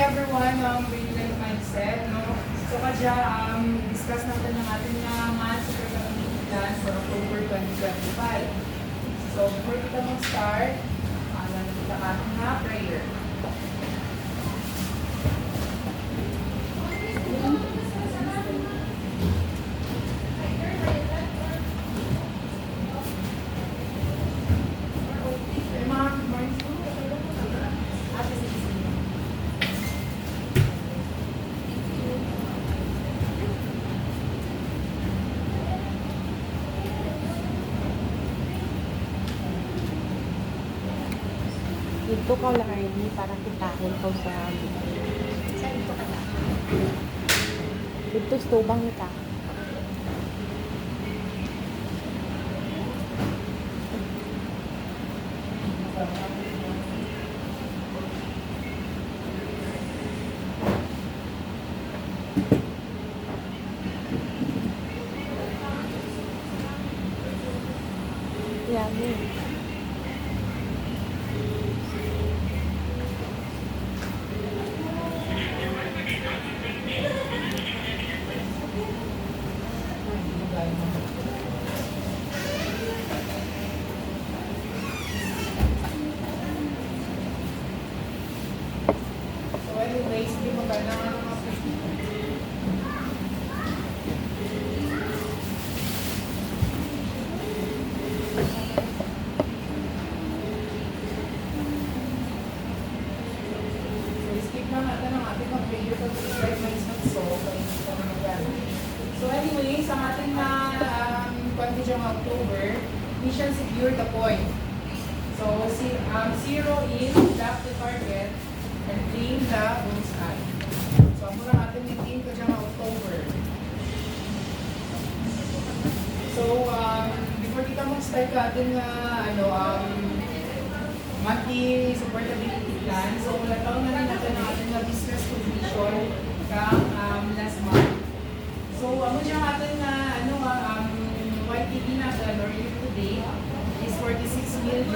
everyone, Brilliant Mindset, no? So kadya, discuss natin ang ating months supercommunity plan for October 2025. So before kita mag-start, nandito ka na prayer. Dito ka lang ini parang kitahon ko sa Saan ito ka na? dito sa tubang ni ka. Yummy. So anyways, hindi mo kailangan ng mga So skip na natin ang ating mag-video pag 5 minutes mag-solve. So anyways, ang ating contingent October, mission secure the point. So zero in, lock the target, and claim the bullseye. So ang muna natin nitin ko dyan October. So before kita mag-start ka ating monthly supportability plan, so wala taon na rin natin ang ating business condition kang last month. So ano dyan ating YTD natin or year to date is 46,220,146.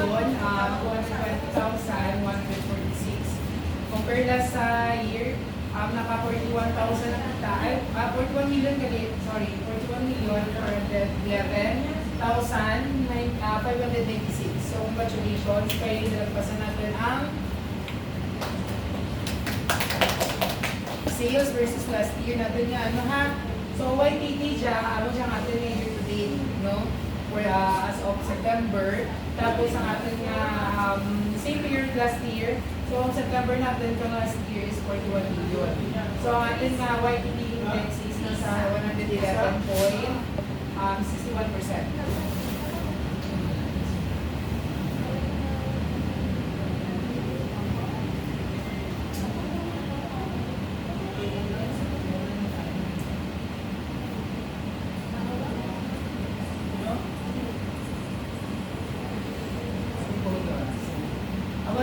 Compare last sa year, naka 41,000 na kita, 41 million galit, sorry, 41,411,596. So congratulations, kaya nilagpasan natin ang sales versus last year natin nga, So YTD dyan, natin yung year to date, no? For as of September, tapos ang ating same period last year. So ang September natin kung last year is 41 million. So ang ating YTD index is nasa 111.61%.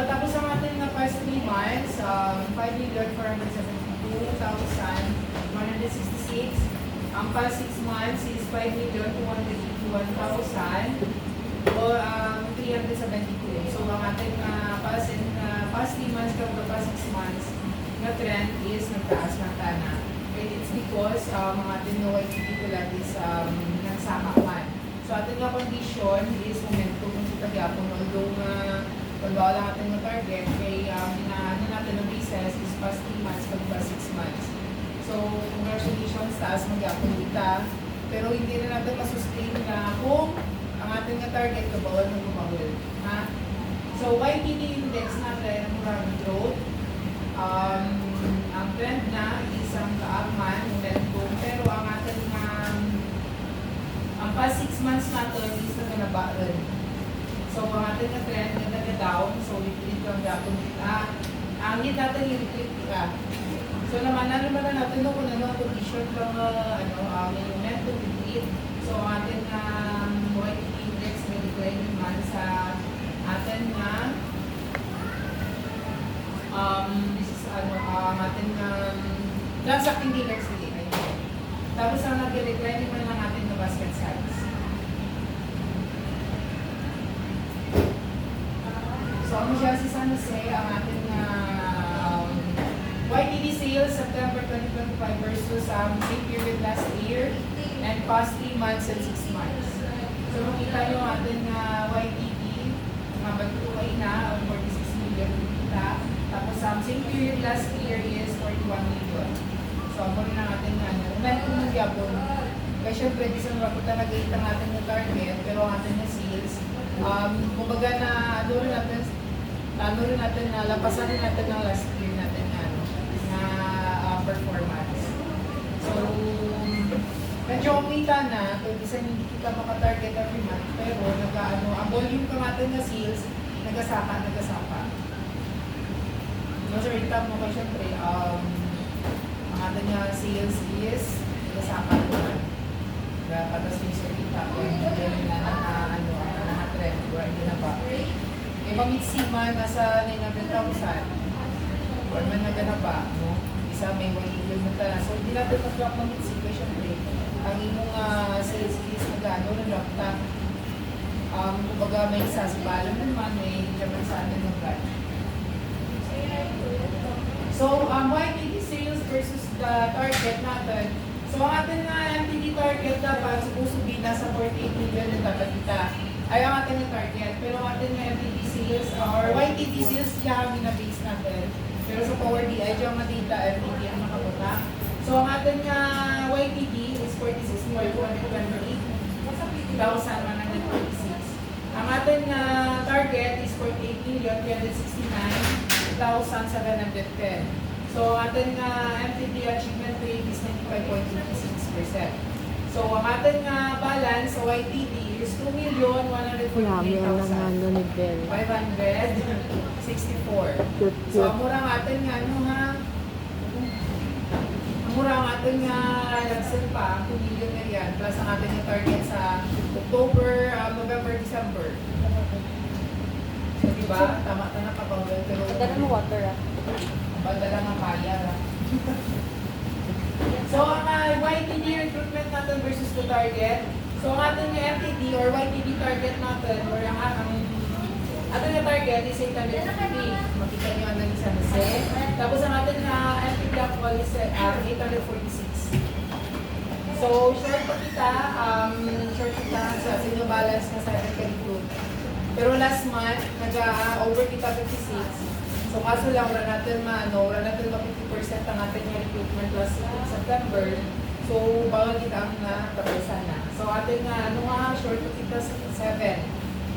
Tapos ang ating past 3 months, 5,472,166. Ang past 6 months is 5,281,372. So ang ating past 3 months kung past 6 months na trend is nagtaas ng tana. And it's because ang ating YTD pala is nagsama man. So ating condition is momentum ng tagapon. Although kung wala natin yung target, kay hinaano natin ng business is past 3 months, pag past 6 months. So, congratulations, taas mag-apon kita. Pero hindi na natin masustain na kung ang ating target, kabawal na bumawal. Ha? So, YTD index natin, ang murang growth. Ang trend na is ang kaagman, momentum. Pero ang ating ang past 6 months natin is naganabaan. So, ang ating trend na down, so retreat lang dapat kita. Ang hit natin yung retreat kita. So, naman na natin kung ano ang condition ng yung momentum retreat. So, ang ating YTD index may decline naman sa atin na this is ating transacting index really. Tapos ang nag-decline naman ng ating na basket size. So, ano siya si San Jose, ang ating MPD sales September 2025 versus same period last year and past 3 months and 6 months. So makita nyo ating YTD, magtutuloy na, 46 million kita. Tapos same period last year is 41 million. So ako rin ang ating momentum ng Gabon. Kaya syempre, di sa mga punta nag-8 ang ating yung target, pero ang ating na sales, kumbaga na ano rin natin na lapasan rin natin ng last year natin na performance. So, medyo kumita na, kung isa hindi kita makatarget every month, pero ang volume ka natin na sales, nagasaka. No, sir, itap mo kayo syempre, ang ating sales is nagasaka naman. Patas yung sir, itap ko, hindi na trend, hindi na ba? Eh, mamitsi man, nasa 900,000. Or man na gana pa, no? Isa may 1 million mo tala. So, hindi natin mag-drop mamitsi. Kaya syempre, ang imong sales is magano, na-drop. Kumbaga may isa sa balam naman, may naman sa atin ng brand. So, YTD sales versus the target natin. So, ang ating MTD target dapat, supposed to be nasa 48 million na dapat kita. Ay ang ating target. Pero ang ating MTD sales or YTD sales siya ang binabase natin. Pero sa Power BI, diyan ang data MTD ang nakapunta. So ang ating YTD is 46,228,146. Ang ating target is 48,369,710. So ang ating MTD achievement rate is 95.56%. So ang ating balance sa YTD is 2,148,564. So ang mura ang ating lagsan pa, 2 million na yan, plus ang ating target sa October, November, December. So diba, tama na kapawal. Dala mo water Padala nga kaya. So, ang YTD recruitment natin versus the target. So, ang ating MTD or YTD target natin or ang ating target is 850. Makita nyo ang isa na set. Tapos, ang ating MTD actual is 846. So, short pa kita sa senior balance na sa recruit. Pero last month, nag-over kita 56. So kaso lang, wala natin ma 50% ang ating recruitment last September. So bawal kita ang natapusan na. So ating short to kita 7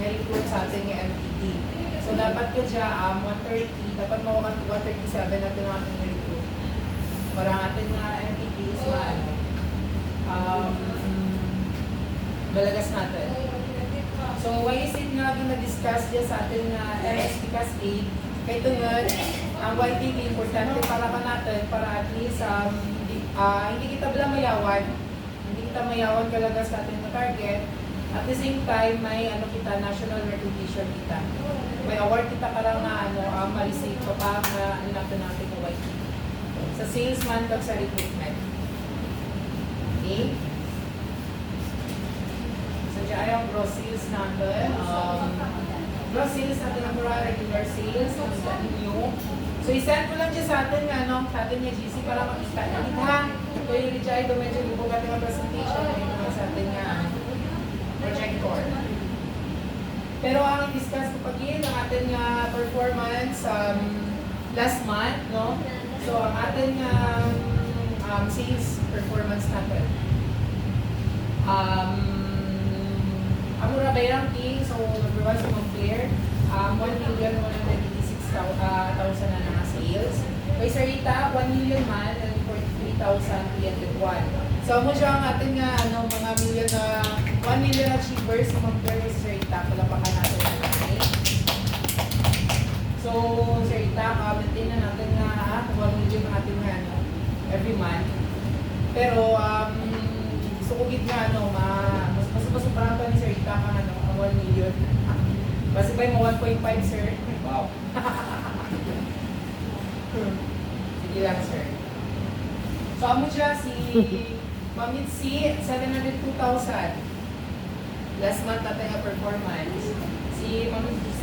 may recruit sa ating MTD. So dapat ka dyan 130, dapat mawakan 137 natin ang ating recruit. Para ang ating MTD is balagas natin. So why is it nga na-discuss dyan sa ating MSP Cascade? Kaya tungod, ang YTD importante para ka natin para at least hindi kita mayawan, hindi kita mayawan kalaga sa ating target. At the same time, may kita, national recognition kita. May award kita karang ma-receive pa pa na natin ng YTD. Sa salesman kag sa recruitment. Okay? So, dyan ay ang gross sales natin. Gross sales natin ang mura regular sales. So, so isend ko lang dyan sa atin sa atin nga GC para makita. Nakita, ito yung Rijay, medyo lubog ating ang presentation. Ito naman sa atin nga projector. Pero ang i-discuss ko pag-in, ang ating performance last month, no? So, ang ating sales performance natin. Ang mura by ranking, so number 1 sa compare, 1,186,000 na mga sales. By Sarita, 1 million man and 43,301. So mo siya ang ating mga million 1 million achievers sa compare sa Sarita. Palapakan natin ang natin. So Sarita, maintain na natin 1 million ang ating every month. Pero gusto ko gid nga mas parang pa ni Sir Ita ka ang 1 million. Basta ba yung 1.5 sir? Wow. Sige lang sir. So amo siya si Ma'am Mitzi, 702,000. Last month natin nga performance. Si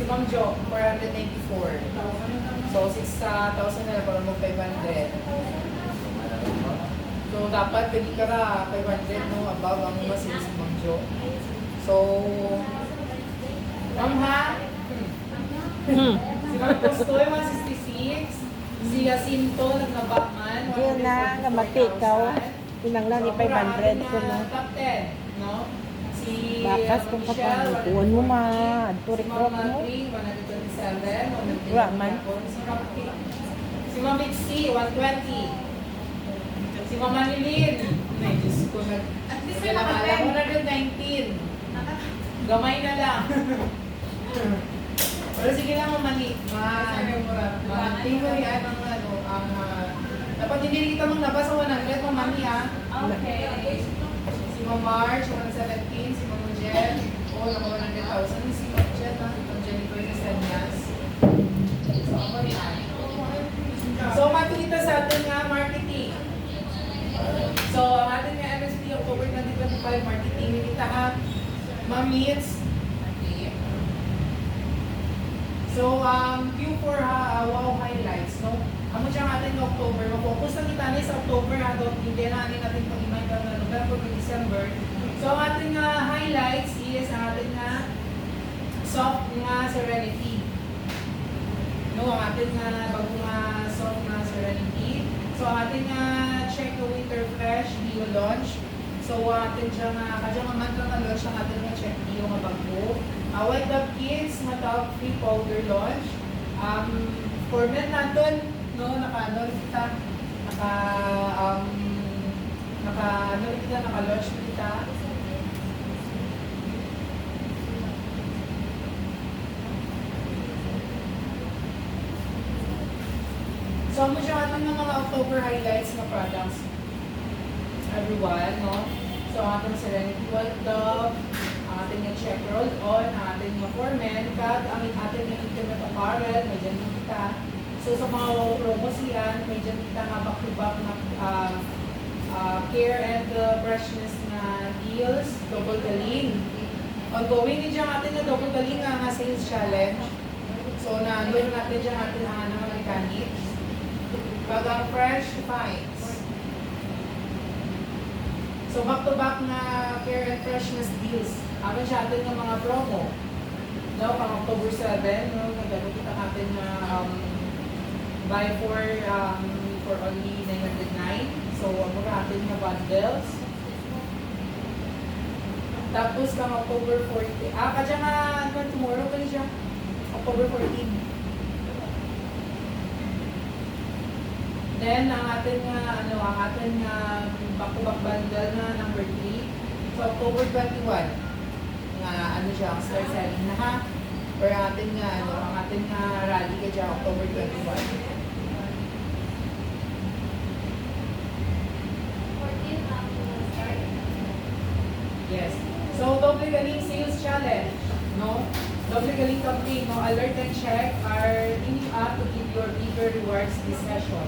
Ma'am Jo, 494. So 6,000 na lang para mo 500. dapat kadi ka ra 500 no above ang masin si Ma'am Jo. So, Ma'am ha? Si Ma'am Postoy 166. Si Jacinto nagnabaman. Diyan na, ngamati ikaw. Inanglan ni 500 ko no. Top 10, no? Si Bakas kung Michelle, kapanukuan mo ma. Adto Si rekrot Mama mo. Green, 127. Wala man. Si Mama Mitzi, 120. Si Mama Lilin, ay, Diyos ko, At least Kaya may alam, nakapin. 119. Gamay na lang. Pero sige lang, mamani. Tingnan yan ang dapat hindi kita maglabas sa 100, mamani ah. Okay. Si Ma'am March, 117. Si Ma'am Jen, naka 100,000. Si Ma'am Jen, Ma'am Jennifer Castañas. So, ako yan. So, makikita sa atin nga marketing. So, ang ating nga MSP October 2025 marketing, minita ha, Ma'am Mitz. So, Q4 ha, wow highlights, no? Amo siya ang ating October, mag-focus na kita na sa October ha, hindi na natin pag-imay ka na November to December. So, ang ating highlights is ang ating soft nga Serenity. No, ang ating bagong soft nga Serenity. So, ang ating check the winter fresh bio launch. So, atin siya kadyang mantra na launch ang ating check bio nga bago. White Dove Kids, nga top free powder launch. For men natin, no, naka-launch kita. Naka-launch kita. So, mo siya atin ng mga October highlights na products. Everyone, no? So, ating Serenity White Dove, ang ating yung check roll on, ang ating mga for men, kag ang ating yung intimate apparel, may dyan din kita. So, sa mga promos yan, may dyan kita nga back-to-back na care and freshness na deals, double galing. Ongoing din dyan ating na double galing nga sales challenge. So, na-unload natin dyan ating mga mechanics. Pag ang fresh finds. So, back-to-back na care and freshness deals. Amin siya atin ng mga promo. No, pang October 7, no, nagano kita natin na buy for only 909. So, ang atin na bundles. Tapos, pang October 14. Kadya nga, tomorrow pa siya. October 14. Then, ang ating back-to-back bundle na number 3. So, October 21. Nga, siya, ang start selling na ha. Or ang ating rally ka dyan, October 21. Yes. So, Doble Galing Sales Challenge, no? Doble Galing campaign, no? Alert and check are teaming up to give your bigger rewards this session.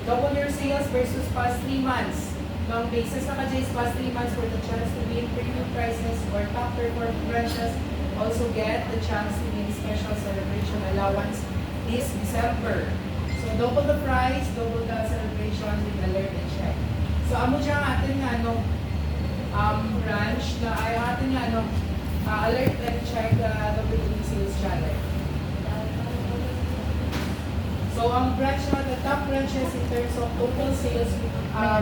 Double your sales versus past 3 months. No, ang basis na ka-J's past 3 months for the chance to win premium prices or top performing branches. Also get the chance to win special celebration allowance this December. So, double the price, double the celebration with alert and check. So, amo siya ang ating branch na ay ating alert and check WD sales challenge. So, ang branch na, the top branches in terms of total sales,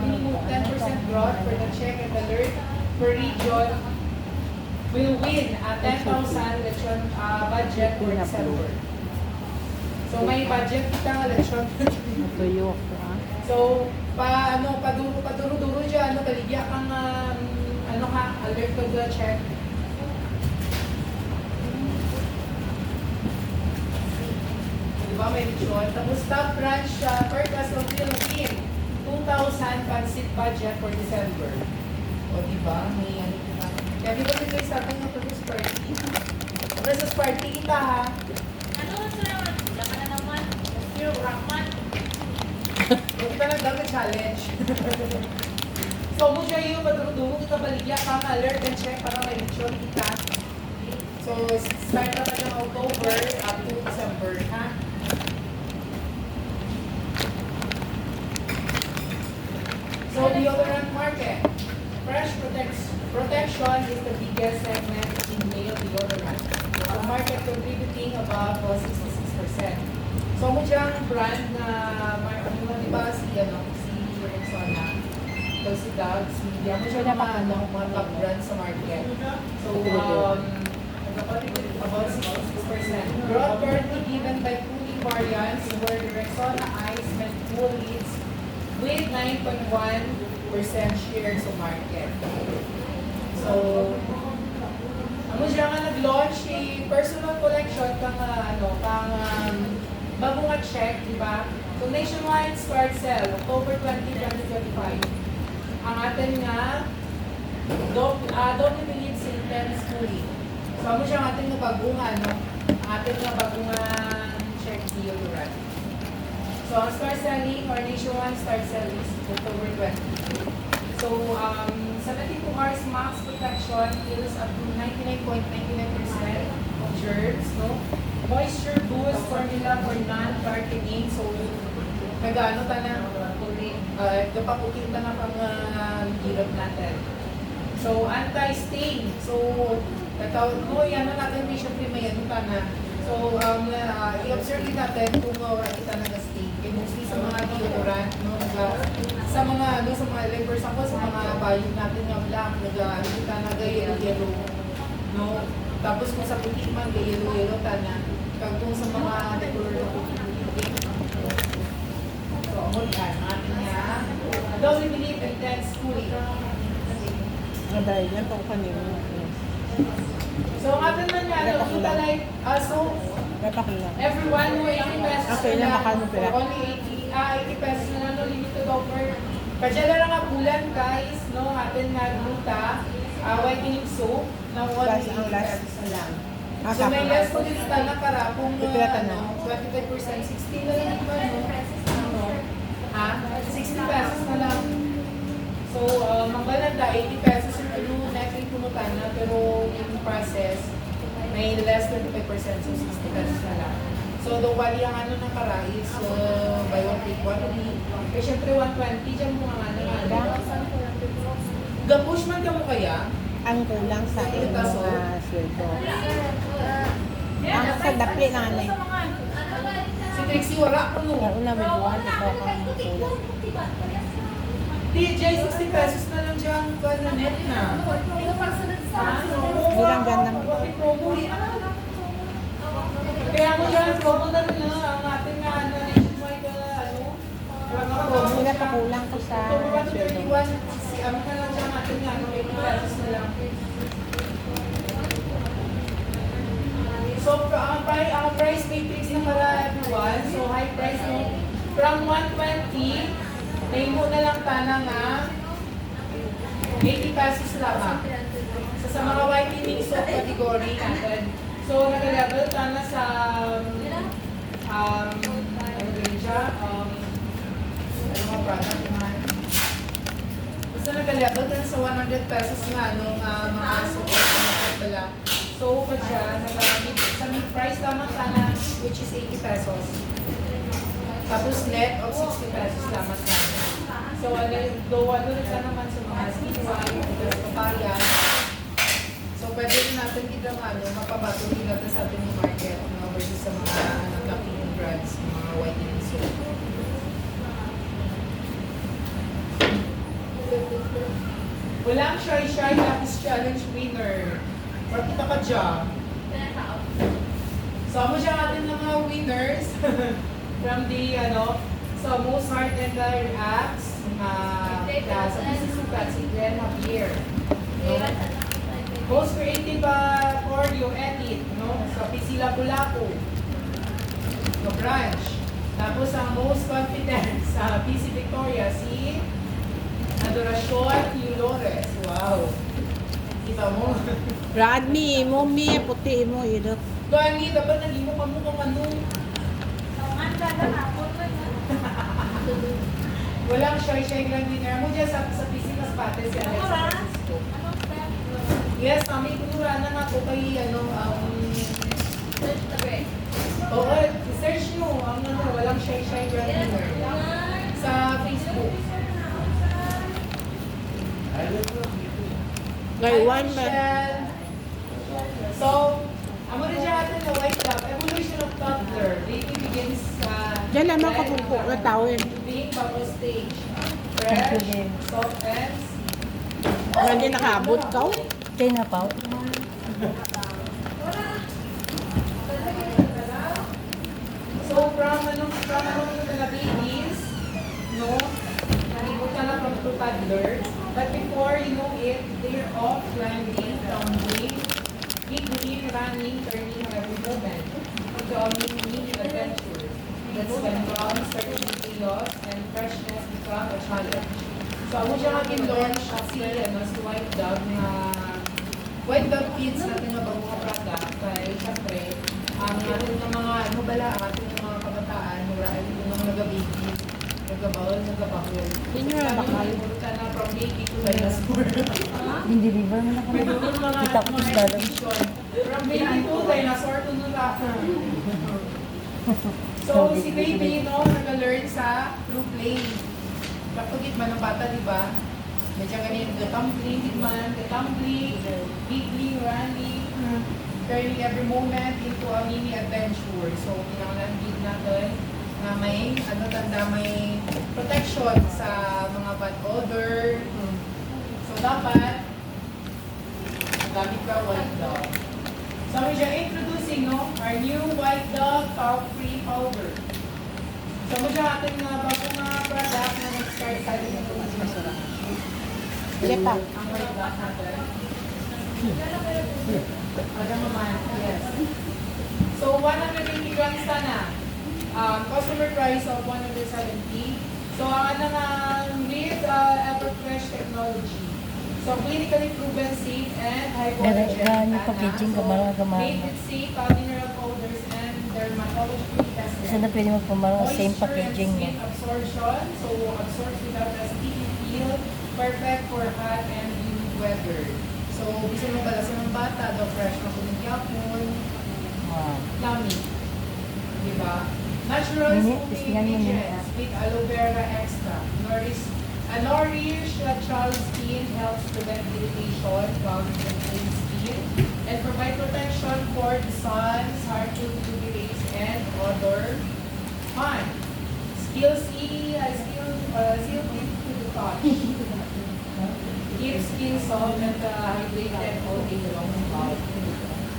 minimum 10% growth for the check and alert per region will win a 10,000 lechon budget for December. So, may budget kita nga lechon. Tuyo ako ah. So, paduro-duro dyan, kaligya kang, alert ka dyan, check. Diba, may lechon. Tapos, top branch, per class of Philippine, 2,000 pansit budget for December. O, diba, may kita. Kaya di ba ito yung sabi ng Christmas party? Christmas party kita, ha? Ano gusto naman? Laman na naman. Yung Rockman. Kung kita nagdagang challenge. So, mo siya yung paduro-duro kita baligya kang alert and check para may lechon kita. So, start na tayo ng October up to December, ha? So, So deodorant market. Fresh protection is the biggest segment in male deodorant. The market contributing about 66%. So mo diyang brand na di ba si Rexona, so si Dogs, hindi mo siya naman mga top brand sa market. So about 66%. Growth currently given by cooling variants where the Rexona Ice met cool leads with 9.1% share sa market. So, siya nga nag-launch a personal collection bago nga check, di ba? So, nationwide start sale, October 20, 2025. Ang atin nga, don't believe sa intense cooling. So, siya ang ating bagungan, no? Ang ating bagungan check deodorant. So, ang start selling or nationwide start selling is October 20. So, 72 hours max protection kills up to 99.99% of germs, no? Moisture boost formula for non-darkening. So, nag-ano ta na, napaputin ta na pang hirap natin. So, anti-stain. So, natawag mo, yan na natin, may syempre may ano ta na. So, i-observe din natin kung wala kita nag-stain. Mostly sa mga deodorant, no? Sa mga lepers ako, sa mga bayog natin nga black, kita nag-yellow, no? Tapos kung sa puti man, yellow ta na. Kung sa mga decolor na puti. So, amon yan, atin nga. Don't we believe intense cooling? Dahil yan po kanina. So, ang atin man nga, so, everyone who 80 pesos Okay, na nakano pala? for only 80 pesos na lang, no, limited offer. Kadya lang ang bulan, guys, no, atin nga gluta, whitening soap, na only 80 pesos na lang. So, may less po din sa na para kung 25%, 60 na lang ba, no? 60 pesos na lang. So, magbalanda, 80 pesos yung next pumutan na, pero yung process, may less than 25%, so 60 pesos na lang. So, the wali ang ng kara is buy one take one only. Eh, syempre 120, dyan mo nga Ga-push man ka mo kaya? Ang kulang sa iyong mga sweldo. Ang sa dapli na alay. Si Trixie, wala ko no. Ang una may buwan, ito ang kulang. DJ, 60 pesos na lang dyan, net na. Bilang gandang. Kaya mo dyan, promo na rin ang ating nationwide, Sila pa kulang ko sa sweldo. Ano na lang dyan ating 80 pesos na lang. So, ang price matrix na para everyone, so high price mo, from 120, name mo na lang tana nga 80 pesos lamang. So, sa mga whitening soap category, so nag-level tana sa ano rin siya, ano mga product naman. Basta nag-level tana sa 100 pesos nga nung mga soap pala. So, pa siya, sa mid-price lamang sana, which is 80 pesos. Tapos net of 60 pesos lamang sana. So, ano rin sana naman sa mga skin white, papaya. So, pwede rin natin kita mapabato rin natin sa ating market versus sa mga cleaning brands, mga whitening soap. Walang shy Lapis Challenge winner. Pakita ka dyan. So, mo siya natin ng mga winners from the, so, most heart and reacts sa business of Patsy Glenn Javier. Most creative Cordio Edit, sa PC Lapu-Lapu. No branch. Tapos, ang most confident sa PC Victoria, si Adoracion Yulores. Wow. Kita mo. Radmi, mo mi, puti mo, idot. Gani, dapat naging mo kamo kung ano. Walang shy grand dinner mo dyan sa PC mas pates si Alex Francisco. Yes, kami kunura na nga po kay oo, search nyo ang walang shy grand dinner sa Facebook. Kay one man. Shell. So, amo rin siya natin na white dog. Evolution of toddler. Baby begins sa... Yan naman kapungko na tawin. Being bubble stage. Fresh, soft ends. Hindi nakaabot ka. Kaya na pa. So, from the babies, no, nalibot na lang from to toddlers. But before you know it, they're off climbing, tumbling, giggling, running, turning every moment. Into a mini adventure. That's when fun starts to be lost and freshness become a challenge. So, ako siya mag-launch si White Dog na White Dog Kids natin na bago mga product kay syempre ang ating mga ang ating mga kabataan mura ay yung mga nag-baby, nag-bawal, nag-bakul. Yun yung bakal. Na from baby to dinosaur. Hindi deliver mo na kami. Kita ko sa dalam. From baby to dinosaur to nulaka. So, si baby, no, nag-learn sa through play. Kapagit man ng bata, di ba? Medyo ganyan, the-tumbling, giggling, running, turning every moment into a mini adventure. So, kinakalandig natin na may, may protection sa mga bad odor. So, dapat, gamit ka white dog. So, we're just introducing, no, our new white dog talc-free powder. So, mo siya ating bagong product na nag-start sa ating ito. Sige pa. Ang white dog natin. Ada naman, yes. So, 180 grams sana. Customer price of 170. So, ang with Everfresh technology. So, clinically proven safe and hypoallergenic. Yung packaging, gamara-gamara. Made with safe mineral powders and dermatology tested. Kasi na pwede magpamara same packaging mo. Moisture and sweet absorption. So, absorbs without a sticky feel. Perfect for hot and humid weather. So, bisa mo pala sa mga bata, daw fresh na kuning yapon, Wow. yummy. Diba? Natural Minute, soothing tisngan mo ingredients with aloe vera extra. Nourish child's skin, helps prevent irritation, clogging and clean skin, and provide protection for the sun's harmful UV rays and odor. Fun. Silky to the touch. Keep skin soft and hydrated all day long.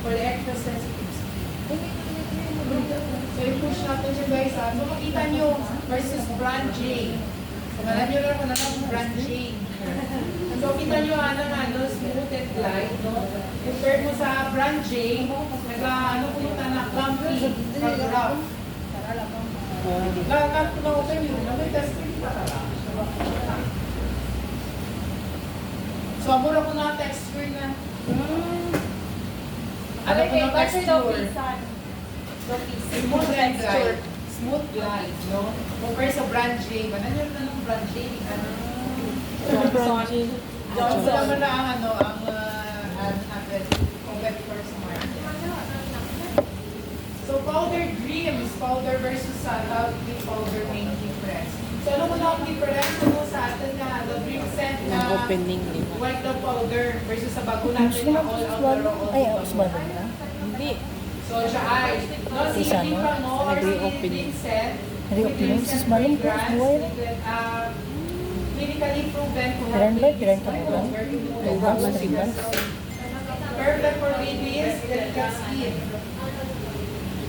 For the extra sensitive skin. So, i-push natin siya guys. So, makita nyo versus brand J. So, malam nyo lang kung ano brand J. So, kita nyo smooth and light. No? Compared mo sa brand J, pumunta na clumpy, rough. Lahat ko na open yun. May testing pa talaga. So, amura ko na texture na. Ano ko na texture? Smooth and light. Smooth light, no? Compare sa brand J. Mananyan na ng brand J. Johnson. Johnson naman na ang competitors sa market. So, powder dreams. Powder versus healthy powder main difference. So, ano mo na ang difference mo sa atin na the dream scent na Ang opening nila. white dog powder versus sa bago natin na all out na all Ay, out. usbado na. Hindi. So, siya ay, no, si Isa, no? Pink Pango or si Nag-reopening. Vincent. Nag-reopening. Vincent Sus, malam ko, Fragrance, buhay. clinically proven to Piran ba? babies Piran ka to ba? overcome Mas riban. perfect for babies, delicate skin.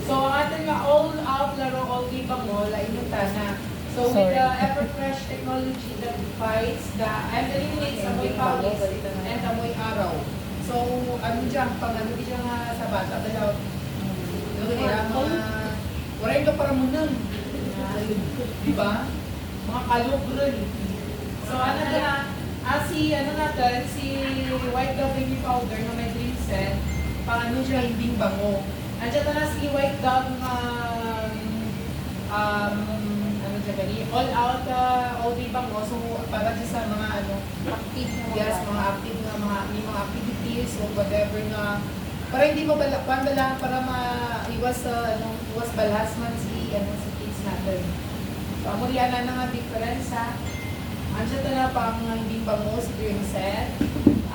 So, ang ating nga all-out laro, all-day bango, lainuta na. So, with Sorry. the Everfresh technology that fights and eliminates amoy pawis and amoy araw. So, ano dyan, pag ano dyan nga sa bata, dalaw, wala yung para munang. Diba? Mga kalugron. So, ano na, si white dog baby powder na may green scent, pang ano siya, hindi bango. Andiyan na si white dog all out, all day bango. So, para siya sa mga active, yes, mga active na mga activities o whatever na para hindi mo para maiwas iwas balhas man si kids natin. So, amurian na nga difference ha. Andiyan na pang hindi bango si green scent.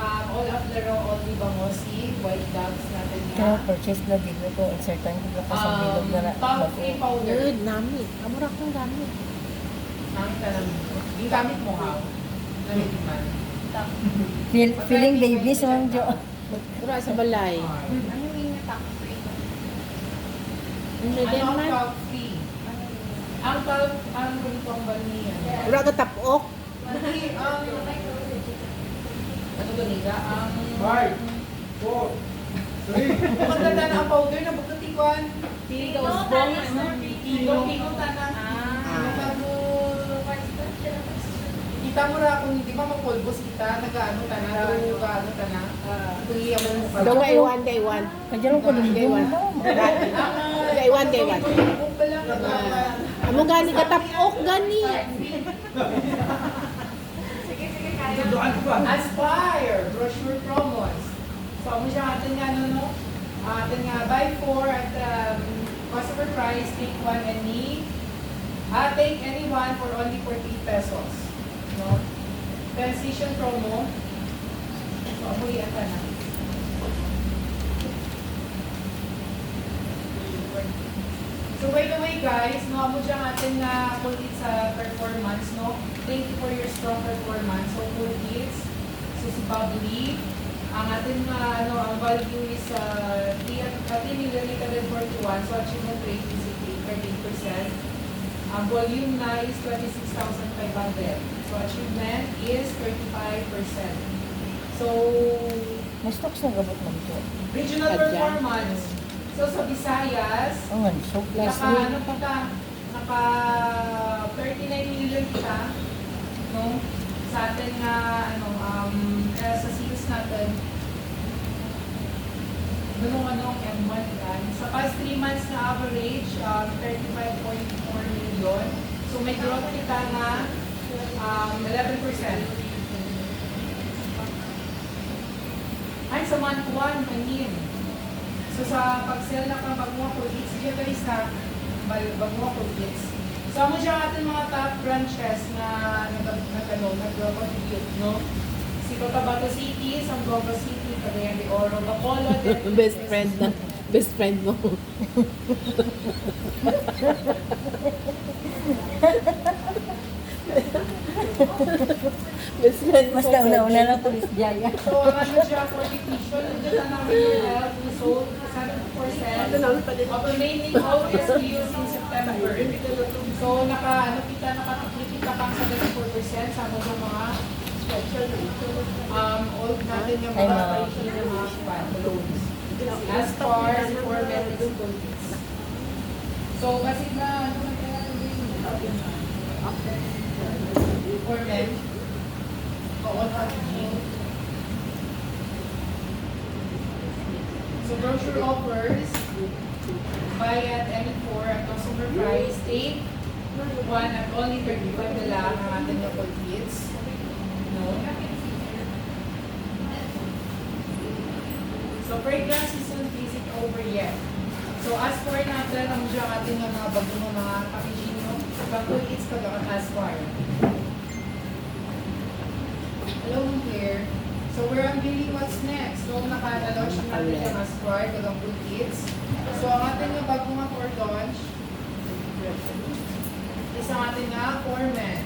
all of Laro, all di bangosi, white dogs natin Kaya niya. purchase na din ko. Insertan ko lang sa bilog na Top 3 powder. Good, nami. Amura kong gamit. Nakit ka namin. Yung gamit mo, how? Gamit man. Feeling baby sa mga Jo. Ura sa balay. Ano yung top 3? Hindi Ano din ang man. top 3? Ang top, ang ganitong baniya. Ura ka tapok. Hindi, ano ba nila? Ang... 5, 4, 3. Maganda na ang powder na bukatikuan. Tito, ano? Tito tanan. Kita mo ra kung hindi pa magpulbos kita, nag-ano tanan, nag-ano tanan. Tuloy mo pa. Daw kay one, kay one. Kadyan ko din Kay one. Kay one, kay one. Amo gani ka tapok gani. Aspire, brochure promos. So, mo siya atin nga, no? Atin nga, buy 4 at customer price, take 1 any. Take any one for only 48 pesos. No? Transition promo. So, amoy ata na. So, by the way, guys, no, amo siya atin nga kulit sa performance, no? Thank you for your strong performance. So, full hits. So, si Bubbly. Ang ating ang value is 3,841. So, achievement rate is 38%. Ang volume na is 26,500. So, achievement is 35%. So, May stocks na gabot mo Jo. regional Adyan. performance. So, sa Visayas, Ang ano, so plus naka 39 million kita, no? Sa atin nga, sa sales natin, anong M1 yan. Sa past 3 months na average, 35.4 million. So, may growth kita na 11%. Ay, sa month 1, kanin. So, sa pag-sell na kang bagong kulit, siya guys na bagong kulit. So, mo siya ating mga top branches na nag-contribute, no? Si Cotabato City, Sambuanga City, Cagayan de Oro, Bacolod, Best friend na. Best friend mo. Best friend mo. Basta una-una lang pulis Jaya. So, ang ano siya for division, nandiyan na namin your health, we sold 7% of remaining OSUs in September. So, nakatikli kita pang 74% sa mga special all natin yung Ay, mga mga- paishin ng mga loans. As far as for medical goods. So, kasi na, ano na kaya for men, oo, packaging. So, brochure offers, buy at any 4 at consumer price, take 1 at only 35 na lang ang ating local kids. No? So, fragrance isn't visit over yet. So, as for natin, ang siya ating mga bagong mga packaging, no? Local kids pag ang Aspire. Hello, here. So, we're unveiling what's next. So, naka-launch natin yung Aspire, Gagang Full Kids. So, ang ating yung bagong mga for launch, isang ating nga for men.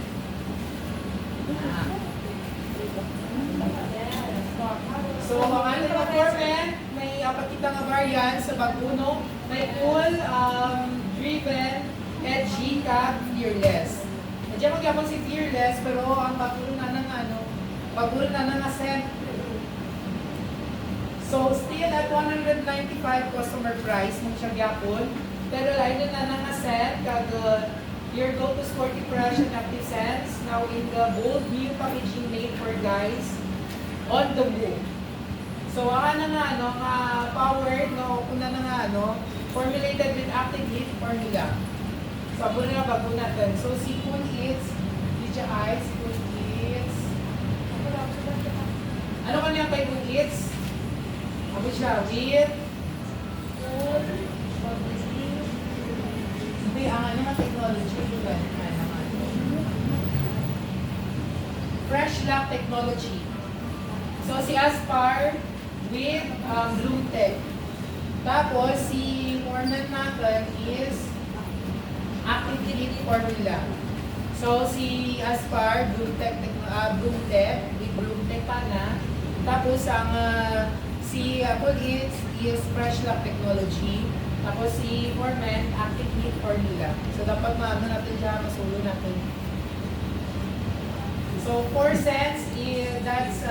So, ang ating mga for men, may apat kita nga variant sa baguno. May full, driven, edgy ka, fearless. Diyan magyapon si fearless, pero ang baguno na ng bagulo na ng ascent. So, still at 195 customer price mong siya gyapon. Pero lain na ng ascent, kag your go-to sporty fresh and active scents, now in the bold new packaging made for guys on the move. So, ang nga powered, no, kuna na nga, formulated with active heat formula. So, abon na bago natin. So, si Cool Hits, DJ Ice, Cool Hits. Ano kanya kay Cool Hits? Ano siya? With hindi, ang ano nga technology, Fresh Lock Technology. So, si Aspar with Blue Tech. Tapos, si foreman natin is Active Elite Formula. So, si Aspar, Blue Tech with Blue Tech pa na. Tapos, ang si Police is Fresh Lab Technology. Tapos, si foreman, Active Elite Formula. So, dapat maano natin siya, masulo natin. So, 4 cents, that's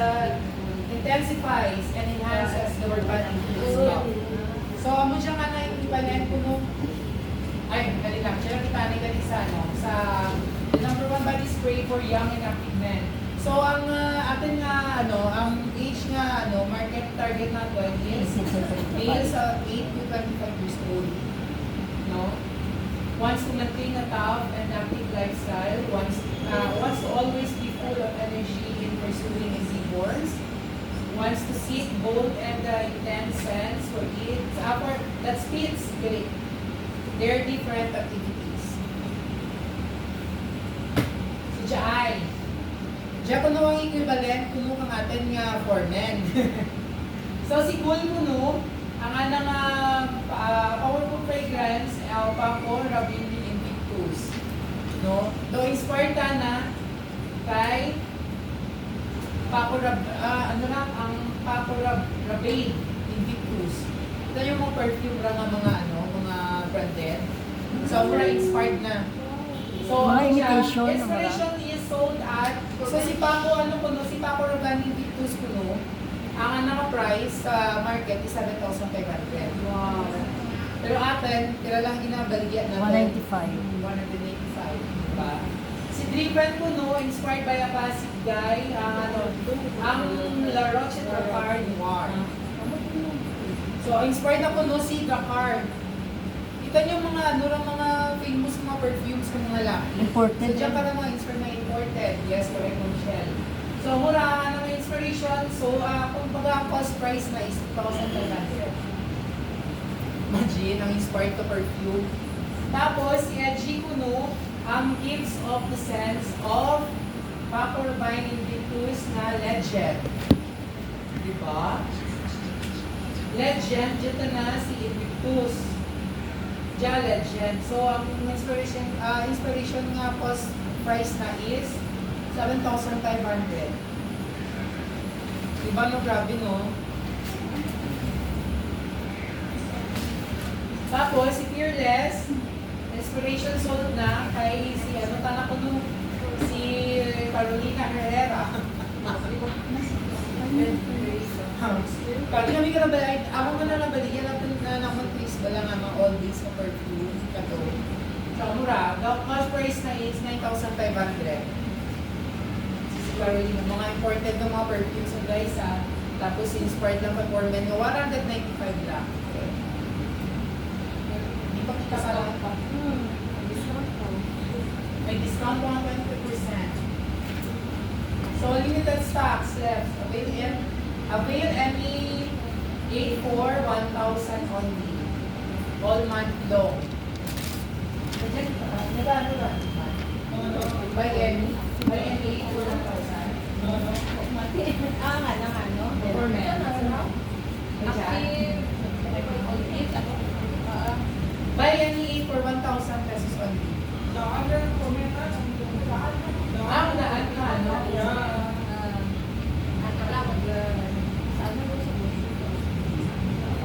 intensifies and enhances the body skill. So, amo siya nga na ipanen ko nung, ay, dali lang, siya lang ipanen ka sa, sa the number 1 body spray for young and active men. So, ang atin nga, ang age nga, market target natin is males 8 to 25 years old. No? Wants to maintain a tough and active lifestyle, wants to always be full of energy in pursuing endeavors, wants to seek bold and intense sense for it, that fits great their different activities. So, diya ko ang equivalent kuno kang atin nga for men. So, si Cool Kuno, ang anang powerful fragrance, Paco Rabanne Invictus. No? Do inspired ka na kay Paco Rabanne Invictus. Ito yung mga perfume ra nga mga branded. So, mura inspired na. So, Mga ano siya, imitation, inspiration is sold at, so si Paco Rabanne Invictus kuno, ang naka-price sa market is 7,500. Wow. Pero atin, tira lang ginabaligyan natin. 195. 185. Diba? Si Driven kuno, inspired by a classic guy, ang La Roche Dracar Noir. So, inspired na kuno si Dracar. Kita niyo mga mga famous mga perfumes ng mga laki. Imported. So, dyan para mga inspired na imported. Yes, correct, Michelle. So, mura na may inspiration. So, kung baga cost price na is 2,500. Imagine, ang inspired to perfume. Tapos, si Edgy Kuno, gives of the sense of Paco Rabanne Invictus na legend. Diba? Legend, dito na si Invictus. Diya legend. So, ang inspiration nga cost price na is 7,500. Diba no, grabe no? Tapos, si Fearless, inspiration sold na kay si tana ko no, si Carolina Herrera. Kaya kami ka nabalay, ako man na nabaligyan natin na naman please bala nga mga all these na perfume kato. So, mura, the cost price na is 9,500. Carolina, mga imported ng mga perfumes so guys tapos inspired lang pag for men, 195 lang. Hindi pa kita sa lang pa. May discount pa ng 20%. So, limited stocks left. Avail any 8 for 1,000 only. All month long. By any 8 for 1,000. For men. Buy any 8 for 1,000 pesos only.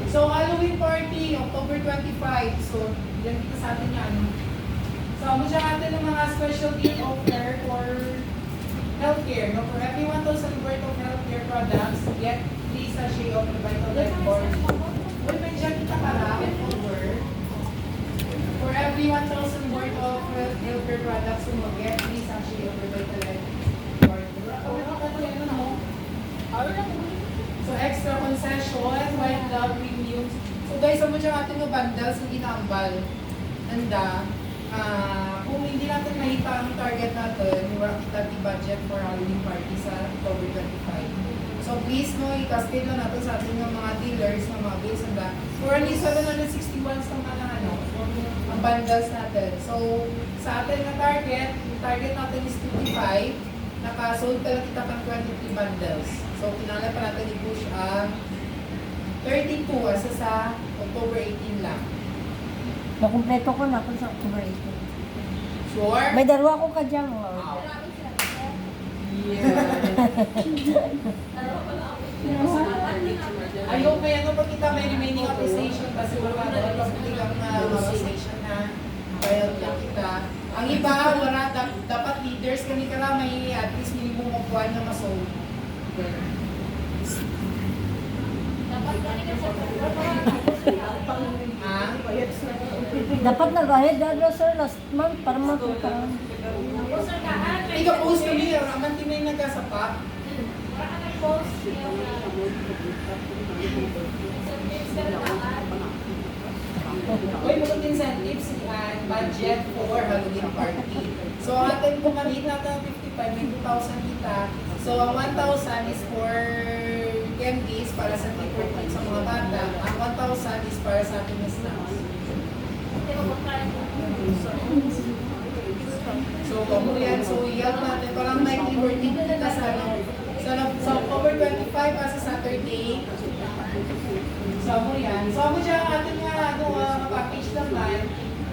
So, Halloween party, October 25. So, yan kita sa atin yan. So, mo siya natin ng mga special deal offer for healthcare. No? For every 1,000 worth of healthcare products, get 3 sachet of the Vital Life Board. Uy, may dyan kita para over. For every 1,000 worth of healthcare products, you get 3 sachet of the Vital Life Board. So, extra concession, white glove premiums. So, guys, mo siya natin ng bundles na ginambal. Nanda. Kung hindi natin mahita ang target natin, wala kita budget for Halloween party sa October 25. So please i-cascade lang natin sa ating mga dealers na mga bills and that. For only 761 sa ang bundles natin. So sa atin na target natin is 55. Nakasold talaga kita pang 23 bundles. So, kinalan pa natin i-push ang 32 asa sa October 18 lang. Nakumpleto ko na ako sa October 18. Sure? May dalawa ko ka dyan. Oh. Wow. Ayaw may ano pag kita may remaining appreciation kasi wala doon pag biglang appreciation na bayad lang kita. Ang iba, wala, dapat leaders kami ka lang may at least minimum of one na masold. Dapat galing ka sa Ha? Dapat nag-ahead dado sir last month para matutaan. Sir, kaan. Ika-post kami, raman timay nagkasapat. Wala ka nag-post. Uy, mga incentives and budget for Halloween party. So, ang atin kung manit natin 55, may 2,000 kita. So, ang 1,000 is for candies para sa trick-or-treat sa mga bata. Ang 1,000 is para sa ating snacks. So, kamo yan. So, i-help natin. Parang may liberty kita sa ano. Sa October 25 as a Saturday. So, mo yan. So, mo dyan ang ating package naman.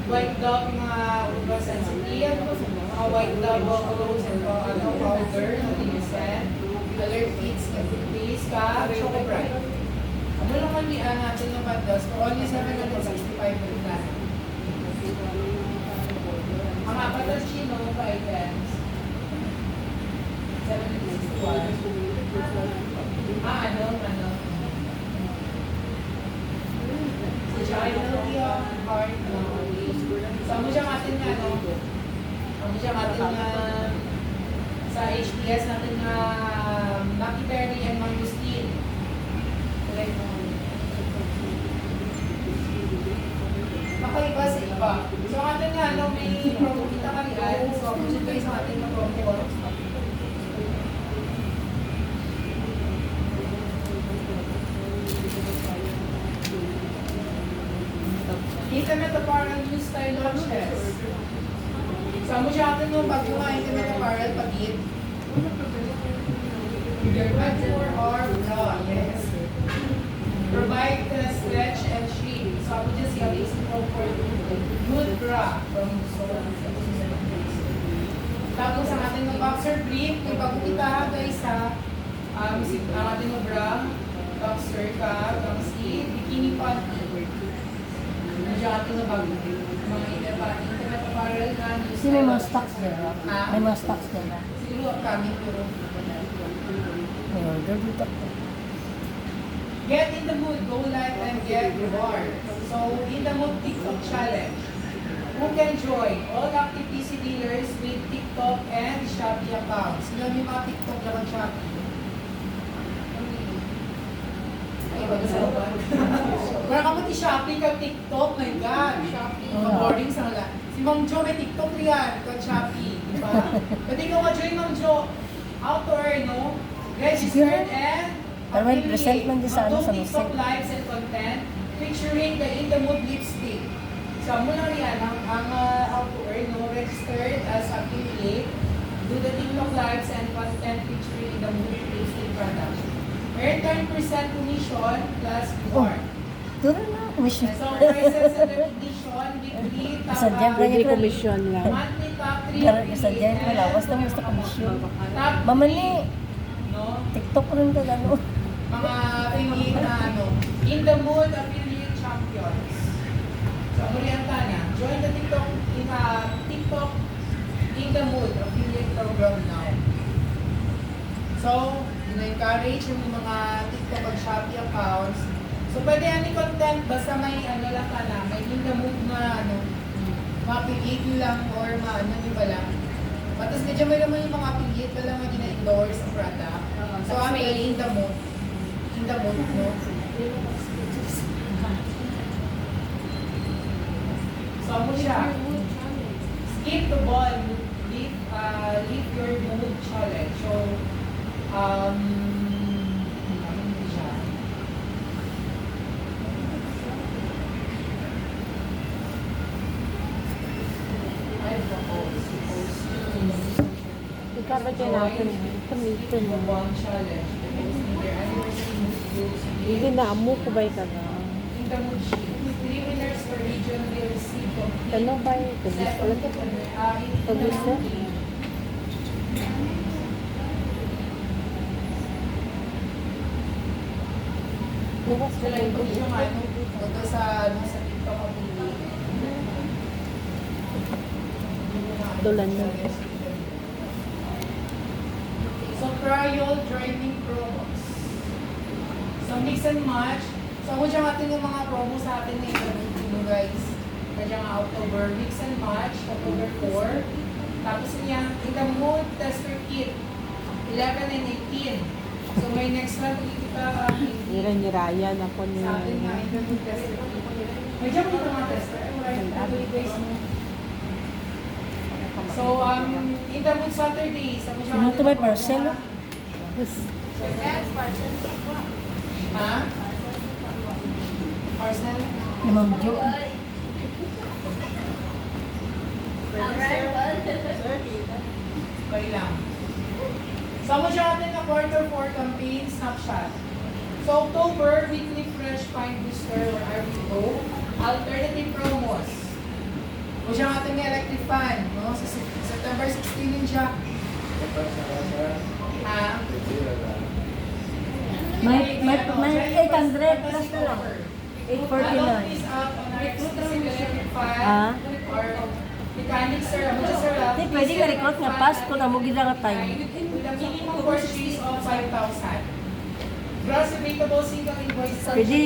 White dog, mga ugas sensitive, mga white dog, buffaloes, and powder, innocent, alert kids, face, ka, choco bright. Ano lang manlian natin ng bandos for only 765 per plan. Ang apat na chino, 5 items. 761. Ano? Tsaka yung heart, Samo siyang atin nga, no? Samo siyang atin nga sa HTS natin nga Lucky Berry and Mangustin. Makaiba sa iba. So atin nga, no, may promo kita kalian. So ako siya kayo sa atin na promo. Internet apparel new style launches. Samo siya atin nung bago nga internet apparel pag-it. Good for or bra, yes. Provide the stretch and shape. Samo siya siya is comfort. Good bra from Soul. Tapos ang atin ng boxer brief, may bago kita guys ha. Ang atin ng bra, boxer ka, gangsi, bikini panty. Medyo atin na bago. Mga internet apparel na new Kasi may mga stocks nila. Ha? May mga stocks nila. Siguro upcoming pero May order dito ko. get in the mood, go live and get reward. So, in the mood TikTok challenge. Who can join? All active PC dealers with TikTok and Shopee accounts. Sino may mga TikTok lang ang Shopee? Ay, iba na sa uban. Wala ka mo ti Shopee ka TikTok, my God. Shopee, boarding sa wala. Si Ma'am Jo may TikTok riyan, ka Shopee. Diba? Pwede ka ma-join Ma'am Jo. How to earn, no? Registered and Pero may present man din sa ano, sa TikTok Lucet. lives and content featuring the In The Mood lipstick. So, muna riyan, ang how to earn, no? Registered as affiliate, do the TikTok lives and content featuring In The Mood lipstick product. Earn 10% commission plus reward. Duro na, commission. So, prices and recognition, weekly, top Sa dyan, Hindi ganyan commission lang. monthly top 3 Gara sa dyan wala. Basta mo sa commission. Top Mamali, no? TikTok rin ka gano'n. Mga affiliate na ano, In The Mood affiliate champions. So, Murianta na. Join the TikTok In The Mood affiliate program now. So, na-encourage yung mga TikTok at Shopee accounts. So, pwede yan i-content basta may ano lang ka na, may In The Mood na ano, ma-affiliate nyo lang or ma-ano nyo ba lang. Tapos medyo may naman yung mga affiliate ka lang na gina-endorse ang product. So, ang In The Mood. In The Mood, no? So, mo siya. Skip the ball. Leave your mood challenge. So, ano siya? I propose. dapat yan natin. Ito mo. One challenge. Their anniversary moves. Hindi na, amo ko ba ito na? In the mood sheet, 3 winners per region will receive complete Ano ba yung tubis pala ito? Tubis na? Luwas So, na like, yung kung tubis. yung ano, ito sa TikTok ako Dulan na. So, trial joining promos. So, mix and match. So, ako dyan atin yung mga promo sa atin na ito, guys. Kaya nga October, mix and match, October 4. Tapos niya, in the mood tester kit, 11 and 18. So, may next month kita Iran ni Ryan ako ni... sa atin nga, in the mood tester kit. May dyan kita mga tester. Ay, guys mo. So, in the mood Saturdays, ako dyan Ano to ba, parcel? Ha? Parcel? Ni Ma'am Jo. Kaya lang. So, ako siya natin na quarter 4 campaign snapshot. So, October, weekly fresh find booster where we go. Alternative promos. O siya natin may electric fan. No? Sa September 16 din siya. Ha? May 800 plus na lang. 849. Is up on our exclusive electric fan. Ah? Or mechanics, sir. Ano siya, sir? Hindi, pwede ka record nga pas kung na mo gila nga time. With a minimum purchase of 5,000. Gross available single invoice. Pwede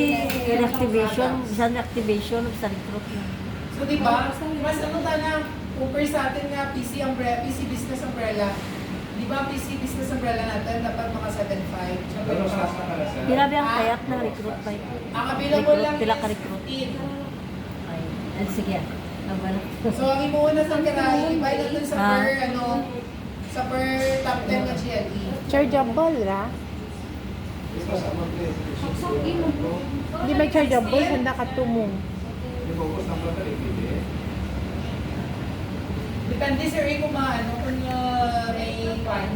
in-activation, bisan activation sa recruit na. So, di ba? Mas ano na, upper sa atin nga, PC umbrella, PC business umbrella. Di ba, PC business umbrella natin, dapat mga 7.5. Pero sa kalasan. Grabe ang kayat ng recruit pa. Ang available lang Pila ka is recruit. 15. Ay, sige. Ang bala. So, ang imuuna sa kirahi, iba na dun sa Ah. per, ano, sa per top 10 na GLE. Chargeable, ra? Ito sa mga Hindi ba chargeable? Handa ka tumong. focus ng battery, hindi. Depende sir kung maano, kung may fan.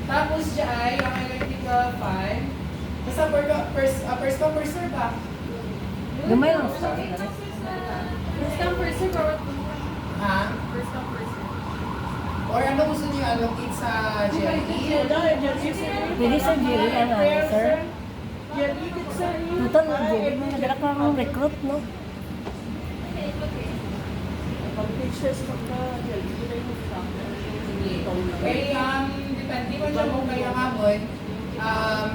Tapos siya ay ang electrical fan. Basta first come first serve ba? Gamay lang sa First come, first serve, or Ha? first come, first serve? Or ano gusto niyo allocate sa GLE? Pwede sa jury ang ano, sir. Total, jury mo nagala ka ng recruit, no? Okay, depende ko siya kung kayo hamon.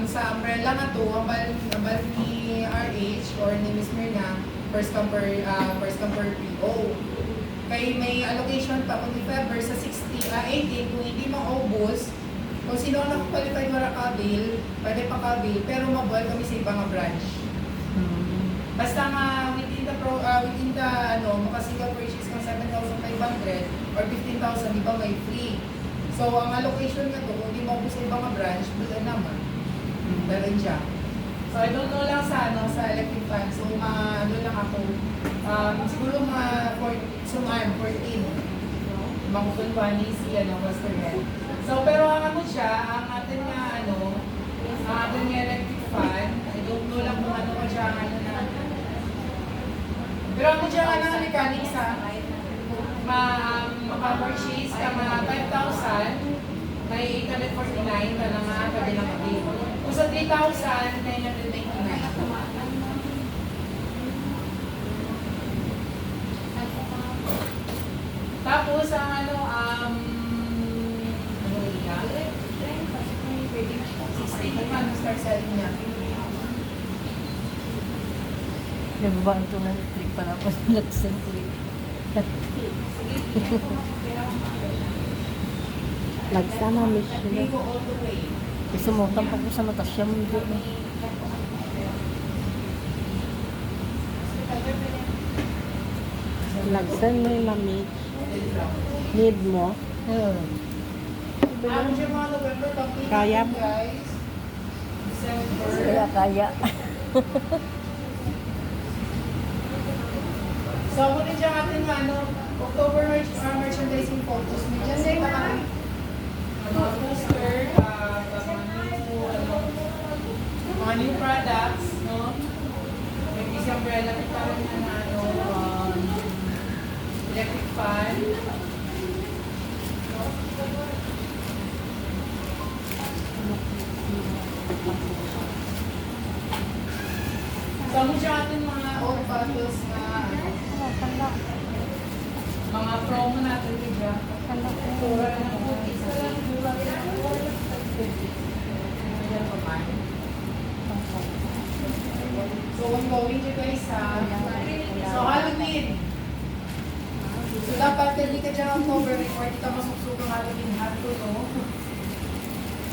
Sa umbrella nga to, ang bal ni RH or ni Miss Mirna, first come per PO. Kay may allocation pa kung February sa 18, kung hindi maubos, kung sino ang nakakwalify wala ka-bill, pwede pa ka-bill, pero mabuhay kami sa ibang branch. Basta nga within the maka-single purchase kung 7,500 or 15,000, di ba may free. So, ang allocation nga to, kung di mo sa ibang branch, doon naman. Dalhin siya. So, I don't know lang sa electric fan. So, ano lang ako, siguro mga 14. Makukulpa ni si, Master Red. So, pero ang ano siya, ang atin nga, ang atin nga electric fan, I don't know lang kung ano pa siya, pero ano siya nga ng mechanics, maka-purchase ka mga 5,000, may 849 na lang nga kabilang bill. Kung sa 3,000, 999. Tapos, ang ano ika? 16 pa start selling niya. Nababaan ito ng electric para pa nagsan ko. Nagsama mission. Go all the way. Kasi mo, tampak ko sa mata siya mo dito. Lagsan mo yung mamit. Need mo. Ano siya mga November, complete Kaya natin, mo. guys. December. Kaya. So, ako din siya atin October merchandising photos. Medyo sa ita ka. new products, no? May PC umbrella, parang na ano, electric fan. So, mo siya ating mga old bottles na mga promo natin bigla. Tura na ng cookies na lang. Tura na ng Ayan pa man. So, ongoing siya guys ha. So, Halloween. So, dapat hindi ka dyan October before di ka masuksukang Halloween hato, no?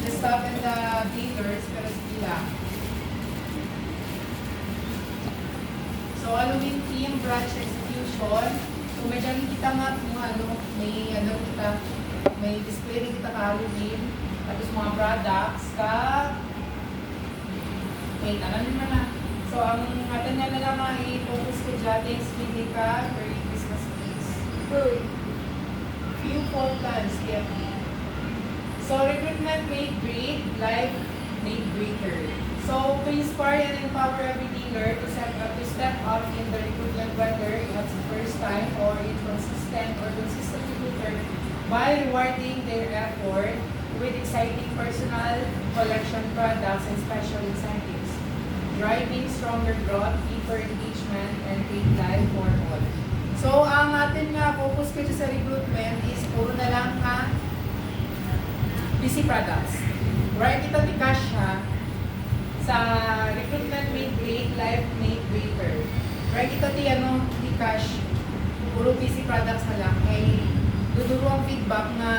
The stuff and the dealers, pero sila. So, Halloween theme, branch execution. So, may dyan kita nga kung ano, may display rin kita ka Halloween. Tapos mga products ka. Wait, alam naman na. So, ang atin nga na lang i-focus ko dyan, Thanksgiving ka, Merry Christmas Feast. Few fall plans, PFP. So, recruitment made great, life made greater. So, to inspire and empower every dealer to step up in the recruitment, whether it's the first time or inconsistent or consistent recruiter, by rewarding their effort with exciting personal collection products and special incentives, driving stronger growth, deeper engagement, and paid life for all. So, ang atin nga focus ko sa recruitment is puro na lang nga busy products. Right, ito di cash ha. Sa recruitment made great, life made greater. Right, ito di cash. Puro busy products na lang. Ay, duduro ang feedback na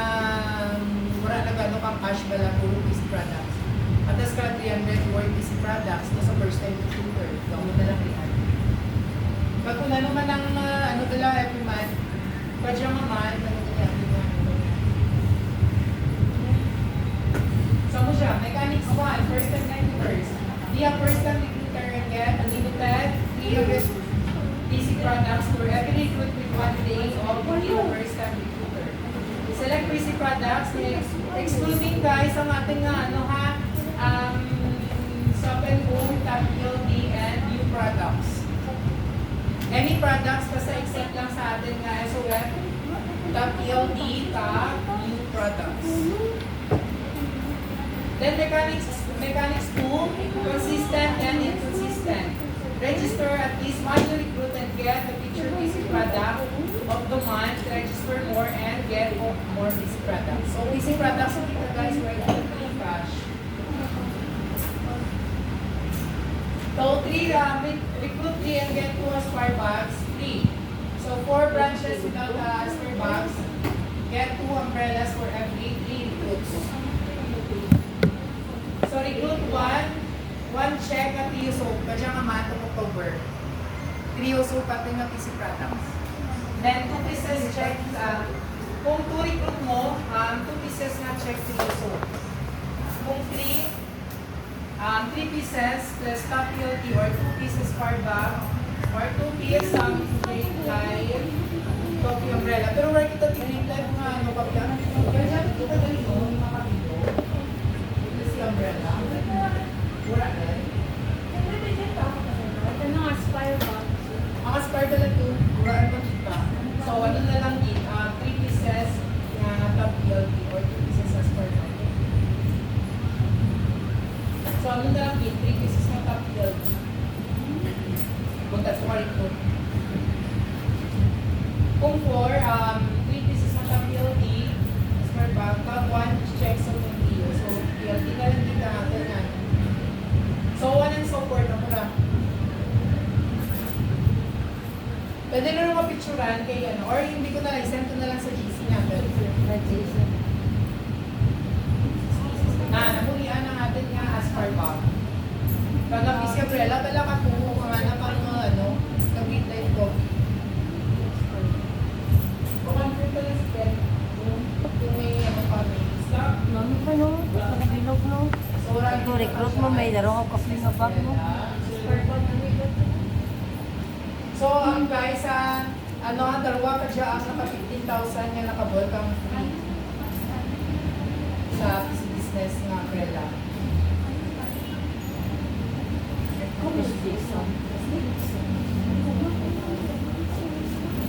wala na gano'n kang cash bala, puro busy products. At tas ka 300 worth busy products na sa first time recruiter. Gawin na lang yan. Pag kung ano man ang ano dala every month, pwede naman, every month. So mo siya, mechanics 1, first time recruiters. Be a first time recruiter and get unlimited free busy products for every recruit with 1 day of being a first time recruiter. Select busy products, excluding guys ang ating Stop and Boom, Top ELD, and new products. Any products basta except lang sa atin nga SOF, Top ELD, Top, new products. Then mechanics 2, consistent and inconsistent. Register at least one to recruit and get the featured busy product of the month. Register more and get more busy products. So busy products kita guys right now, cash. So 3, recruit 3 and get 2 Aspire bags, 3. So 4 branches without Aspire bags, get 2 umbrellas for every 3 recruits. So recruit 1 check at Trio Soap, kaya nga month of October. Trio Soap at yung PC products. Then 2 pieces check, kung 2 recruit mo, 2 pieces na check Trio Soap. Kung 3 pieces plus top ELT or 2 pieces per bag or 2 pieces green light coffee umbrella. Pero wala kita green light nga papyan. Kaya dyan kita ganito, yung makabito. Ito si umbrella. Wala rin. Ito na Aspire box. Ang Aspire talaga ito, wala rin kita. So ano na lang din, 3 pieces na top ELT or 2 pieces Aspire box. So, ano na lang din, 3 pieces na top ELT. Punta sa karito. Kung 4, 3 pieces na top ELT, Aspire bag, top 1 check sa ELT. So, ELT na lang din natin yan. So, 1 and so forth, ako na. Pwede na rin mapicturan kay or hindi ko na lang, send ko na lang sa GC natin. Nahulian na natin nga Aspire bag. Pag ang umbrella, pala katuho ka nga na pang kabit light coffee. Kung ang pala si Ben, kung may pa may stock. Mami pa no, nakabilog no. So, Kung recruit mo, may darong ako kasi nga bag mo. So, guys, ang dalawa pa dyan, ang naka 15,000 nga nakabol kang free sa business na umbrella.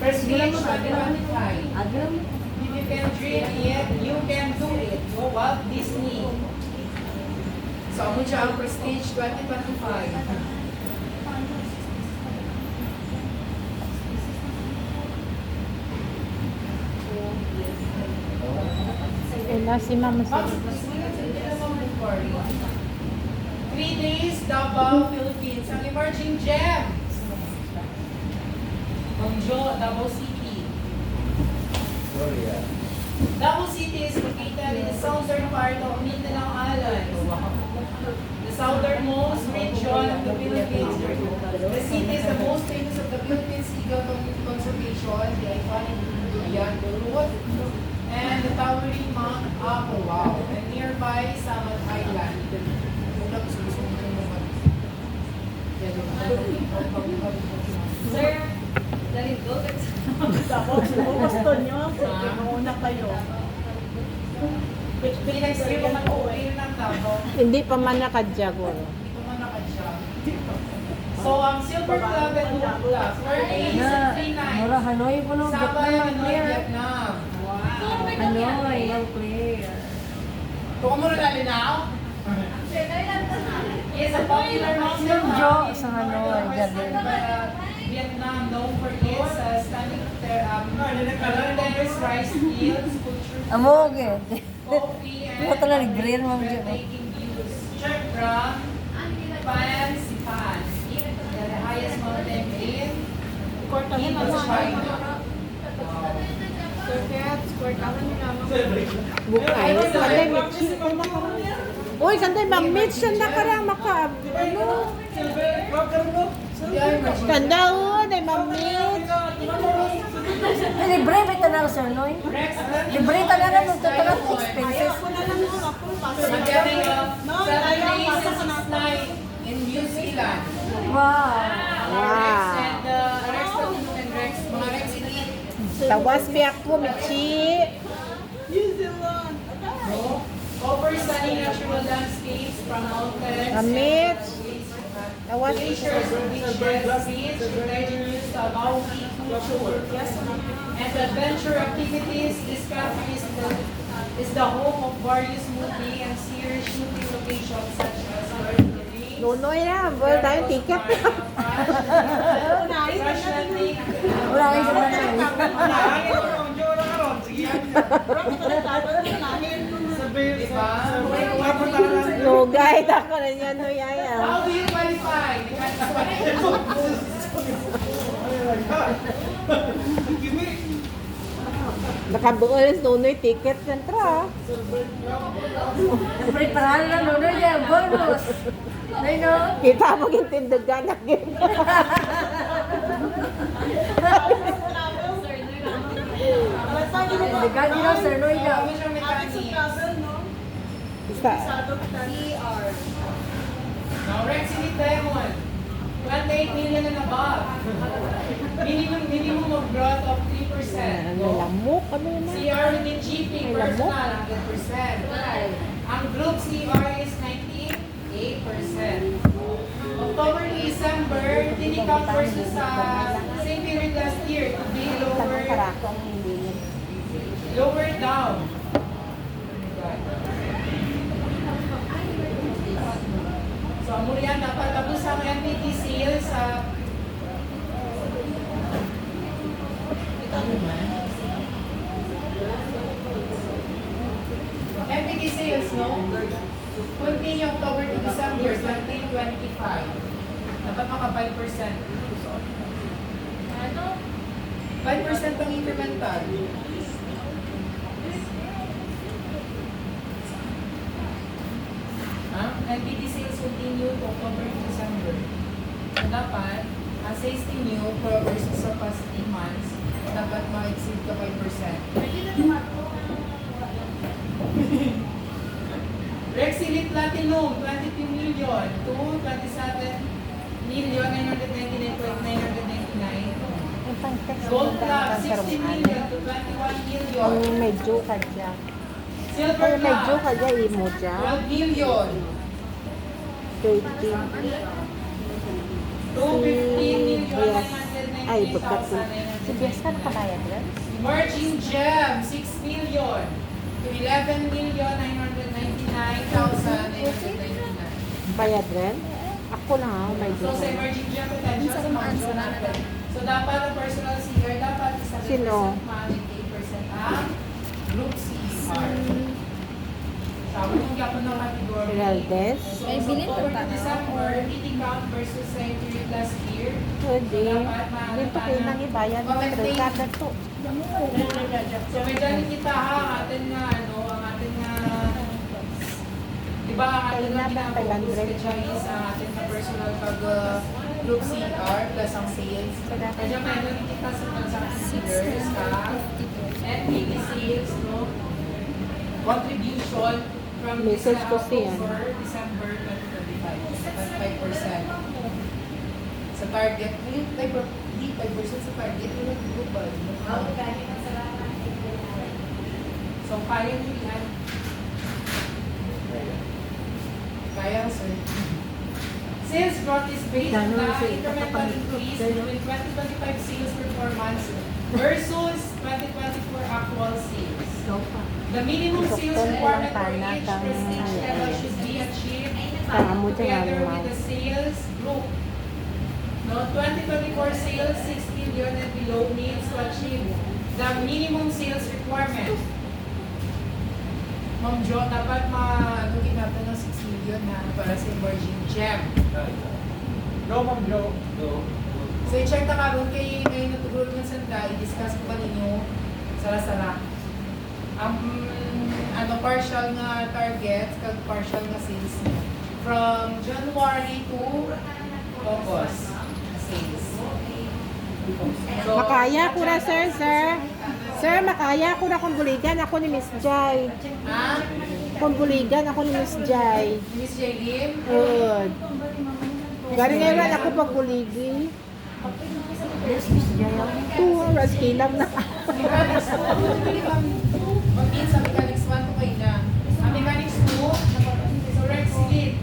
Prestige 2025. Agram. If you can dream it, you can do it. Go Walt Disney. So, mo siya ang Prestige 2025. Ila si Mama Box, Sir. this minutes and get a moment for you. 3 days, Davao, Philippines. Ang emerging gem. Bonjo, Davao City. Sorry, Davao City is located in the southern part of Mindanao Island, the southernmost region of the Philippines. The city is the most famous of the Philippines eagle conservation, the iconic Duyan Road, and the towering Mount Apo, wow, and nearby Samat Island. Sir, dali go. Gusto nyo? Mauna kayo. Next year naman uuwi ng Davao. Hindi pa man nakadjagor. Hindi ko man nakadya. So, ang Silver Club and Gold Club, 4 days Na, and 3 nights. mura Hanoi po nung Sabay, Vietnam Hanoi, clear. Vietnam. Hanoi, ang clear. Kung mo na linaw? Yes, a popular Muslim Jo sa Hanoi, gabi. Vietnam, known for its stunning terrace rice fields, culture, Amo, gid. coffee, and Wala talaga green, ma'am, Jo. breathtaking views from Pan Sipan, the highest mountain in China. Bukay. Sanday, Mitch. Uy, sanday, Ma'am Mitch. Sanda ka lang maka... Ano? Sanda, day, Ma'am Mitch. Libre ba tanang sir, Noy? Libre tanang nung total expenses. Magaling 7 days and 6 nights in New Zealand. Wow. Rex and Rex Platinum and Rex, mga Rex Elite. Tawas pi ako, Michi. Over stunning natural landscapes from mountains. Amit. Tawas pi Glaciers, beaches, beach, religious, Maui culture, and adventure activities. This country is the home of various movie and series shooting locations such as Lord of the Rings, Nunoy na. Wala tayong ticket na. Russian Lake, Wala kayo sa Hanoi. diba? Lugay. Ako na niya, no, yaya. How do you qualify? Nakabuoy Nunoy ticket na tra. Preparahan na Noy niya, bonus. Noy, no? Kita mo gintindagan na gin. Degan nyo, sir, Noy niya. Which are mechanics? Isa. Now, Rex Elite Diamond, 28 million and above. Minimum of growth of 3%. Ano lang mo kami na. CR within GP personal, 100%. Ang group CR is 98%. October to December, tinikang versus sa same period last year to be lower down. So, muli yan, dapat tapos ang MPT sales sa MPT sales, no? Continue October to December 2025. Dapat maka 5%. Ano? 5% ang incremental. MPT sales continue to October to December. So, dapat, ang sales continue for versus sa past 3 months, dapat ma-exceed ka 5%. Rex Elite Platinum, 22 million to 27,999,999. Gold Club, 16 million to 21 million. Ang medyo ka dyan. Silver Ang medyo Club, ka dyan, imo dyan. 12 million. 30. Ay, bagkat ko. Si Biasa nakabayad rin? Emerging Gem, 6 million to 11,999,999. Bayad rin? Ako lang ha, may So sa Emerging Gem potential sa mga natin. So dapat ang personal seeker, dapat isa Sino? 8% ang group CR. Sabi kong yapon ng category. Geraldez? So, October to December, meeting count versus same period last year. Pwede. Dito kayo nang ibayad mo. Kada to. So may galing kita ha, ang atin nga ang atin nga, di ba ang atin nga ginapopus ka is ang atin nga personal pag group CR plus ang sales. Kaya may galing kita sa transaction figures ha, NPD sales, no? Contribution from Message ko siya. December 2025, 5%. Sa target, yung 5% sa target, yung global. So, kaya nyo yan. Kaya, sir. Sales growth is based on the incremental increase between 2025 sales performance versus 2024 actual sales. The minimum sales requirement for each prestige level should be achieved together with the sales group. No, 2024 sales 6 million and below needs to achieve the minimum sales requirement. Ma'am Jo, dapat ma-alugin natin ng 6 million na para sa Emerging Gem. Go, Ma'am Joe. Go. So, i-check na karoon kay ngayon natugulog ng sanda, i-discuss ko ba ninyo sara-sara. Partial nga targets, kag partial nga sales niyo. From January to August, sales. So, Makaya ko na, sir. Sir, makaya ko na kung buligan ako ni Miss Jai. ha? Kung buligan ako ni Miss Jai. Miss Jaylin? Good. Gari ngayon ako pag buligi. 2 oras kilam na. Mechanics 2, mag-in sa Mechanics 1 to kayo na. Ang Mechanics 2, so Rex Elite.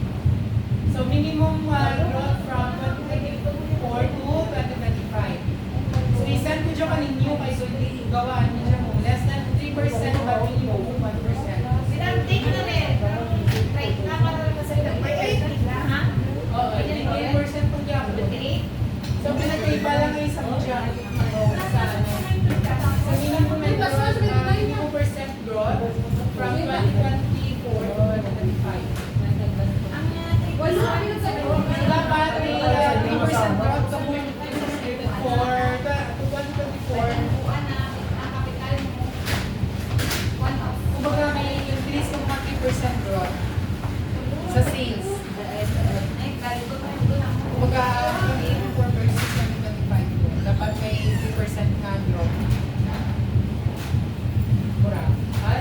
So minimum growth from 2024 to 2025. So i-send ko dyan kaninyo kayo so hindi gawaan niyo dyan mo. Less than 3% but minimum 1%. Sinantik na rin. Right, nakaroon ka sa ito. Oo, hindi 8% po dyan. So pinagkaiba lang ngayon sa mo dyan. Sa minimum minimum percent growth from 2024 to 2025. So dapat may 3% growth sa for 2024. Kumbaga may increase ng mga 3% growth sa sales. Kumbaga, yung 84 versus 2025 dapat may 3% na growth. Mura.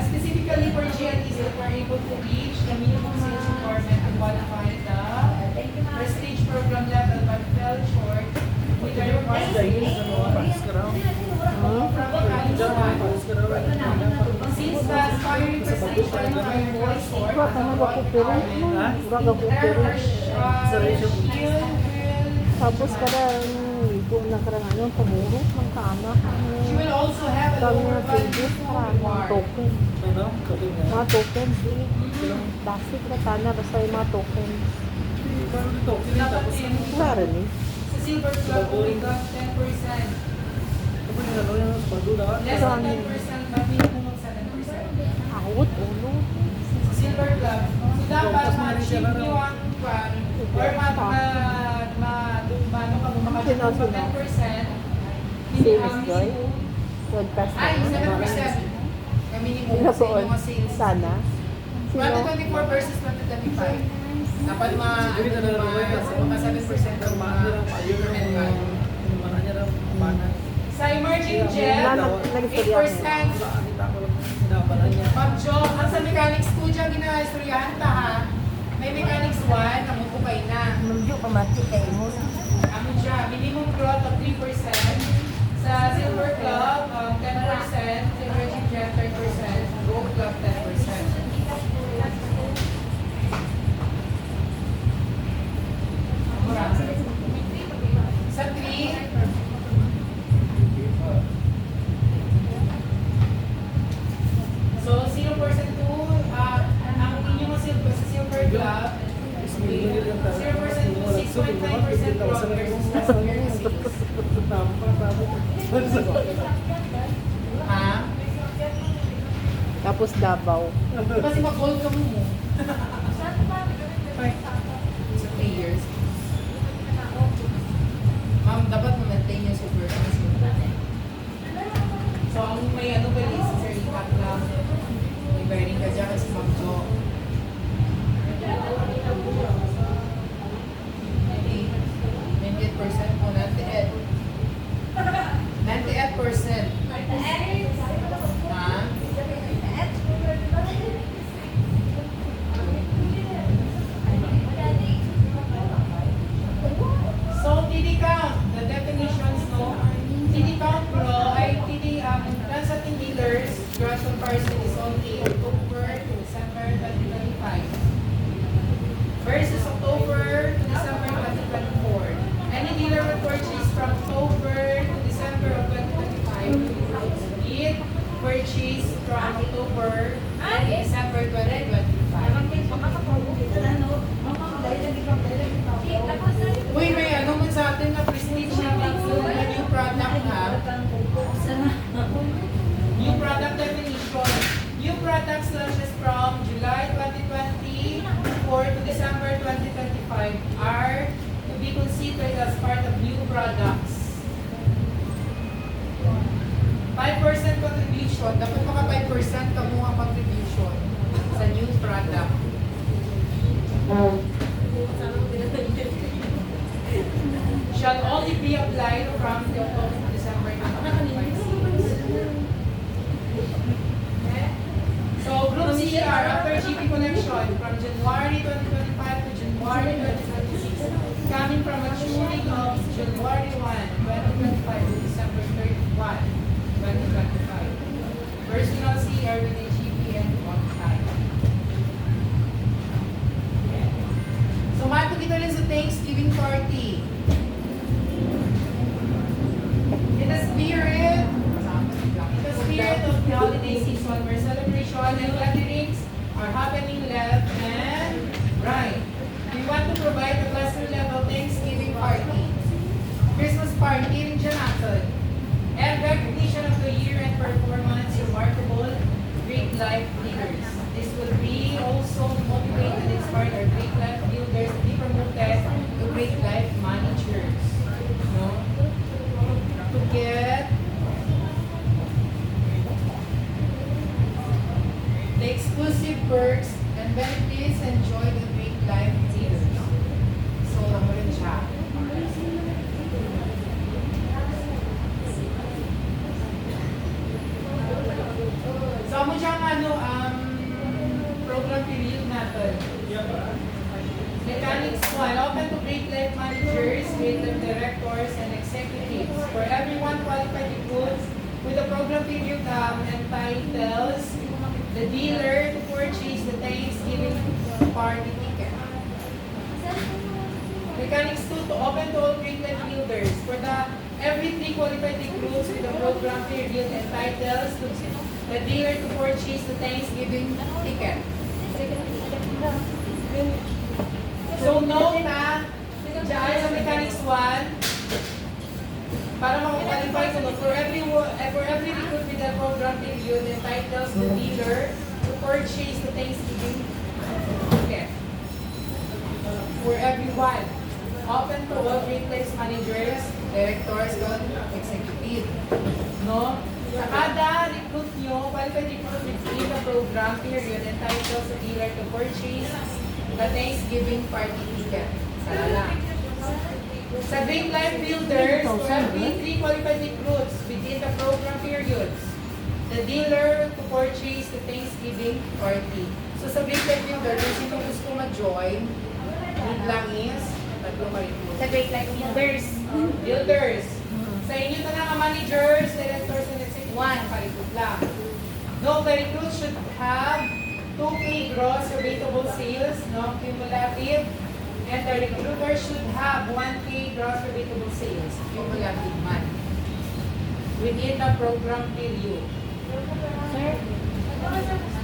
Specifically for GLEs that were able to reach the minimum sales requirement to qualify the prestige program level but fell short with the required sales growth from since the aspiring prestige level are fall short Baka nga ako pero. Baka ako pero. Tapos kada kung nakarangan yung pamurot ng kaanak. She will also have a Dami lower na value pages para mga reward. token. Ano? Kapit nga. Mga tokens. Basic na tana basta yung mga tokens. Paano dito? Dapat din. Wala rin eh. Sa Silver Club, we got 10%. Kapag ano yung pagduda ka? Less than 10%, but minimum of 7%. Awot, ulo. Sa Silver Club. So dapat ma-achieve nyo ang kwan, or ma-achieve nyo sa 10%. Sales joy. Podcast Ay, na. 7%. Kami ni mo sa Napoon. inyong sales. Sana. Sino? 2024 versus 2025. Dapat mga 7% ng mga incremental. Sa emerging gel, Wala, 8%. Nakakita ko lang sinapalan niya. Ma'am Jo, ang sa mechanics 2 dyan ginaistoryahan ta ha. May mechanics 1, namupukay na. Nunjuk pamati kayo mo. Ano siya, minimum growth of 3%. Sa Silver Club, 10%. Sa emerging gel, 10%. Gold Club, 10%. Mura. growth versus last year's sales. Ha? Tapos Davao. Kasi mag-gold ka mo. So 3 years. Ma'am, dapat ma-maintain yung super So, ang may ano ba is Sir Ikat lang. May bearing ka dyan kasi Ma'am Jo. Maybe 98% po, 98. 98%. Ha? So, TD count, the definitions, no? TD count, bro, ay TD, transating dealers, gross comparison is only October to December 2025 versus October to December 2024. Any dealer will purchase from October to December of 2025. It purchased from October to December 2025. Uy, may ano man sa atin na prestige na na new product ha. New product definition. New product launches from July 2024 to December 2025 are to be considered as part of new products. 5% contribution. Dapat maka 5% kamo ang contribution sa new product. Shall only be applied from the October to December 2025 series. So, Group CR after GP collection from January 2025 to January 2026, coming from maturing of January 1, 2025 to December 31, 2025. Personal CR with a GP and one time. So, marco dito rin sa Thanksgiving party. In the spirit of the holiday season, where celebration and gatherings are happening left and right, we want to provide a cluster level Thanksgiving party, Christmas party rin dyan natin, and recognition of the year-end performance, remarkable, great life leaders. This will be also motivate and inspire our great life builders to be promoted to great life managers. No? To get the exclusive perks and benefits enjoy the great life leaders. So, ano rin siya. So, mo siyang program period natin. Mechanics 1, open to great life managers, great life directors, and executives. For everyone qualified recruits with the program period entitles the dealer to purchase the Thanksgiving party ticket. Mechanics 2, to open to all great life builders. For every 3 qualified recruits with the program period entitles the dealer to purchase the Thanksgiving ticket. So, note na, dyan sa Mechanics 1, para makakwalify ko, for every recruit with the program period entitles the dealer to purchase the Thanksgiving ticket. For everyone, open to all great place managers, directors, executive. No? Sa kada recruit nyo, qualified recruit within the program period entitles the dealer to purchase the Thanksgiving party ticket. Sana lang. Sa Great Life Builders, for every 3 qualified recruits within the program periods, the dealer to purchase the Thanksgiving party. So sa Great Life Builders, kung sino gusto ma-join, need lang is, tatlo ma-recruit. Sa Great Life Builders. Builders. Sa inyo na lang ang managers, directors, and executives, 1, pa-recruit lang. No, the recruit should have 2K gross rateable sales, no, cumulative, and the recruiter should have 1K gross rateable sales, cumulative month, within the program period. Sir?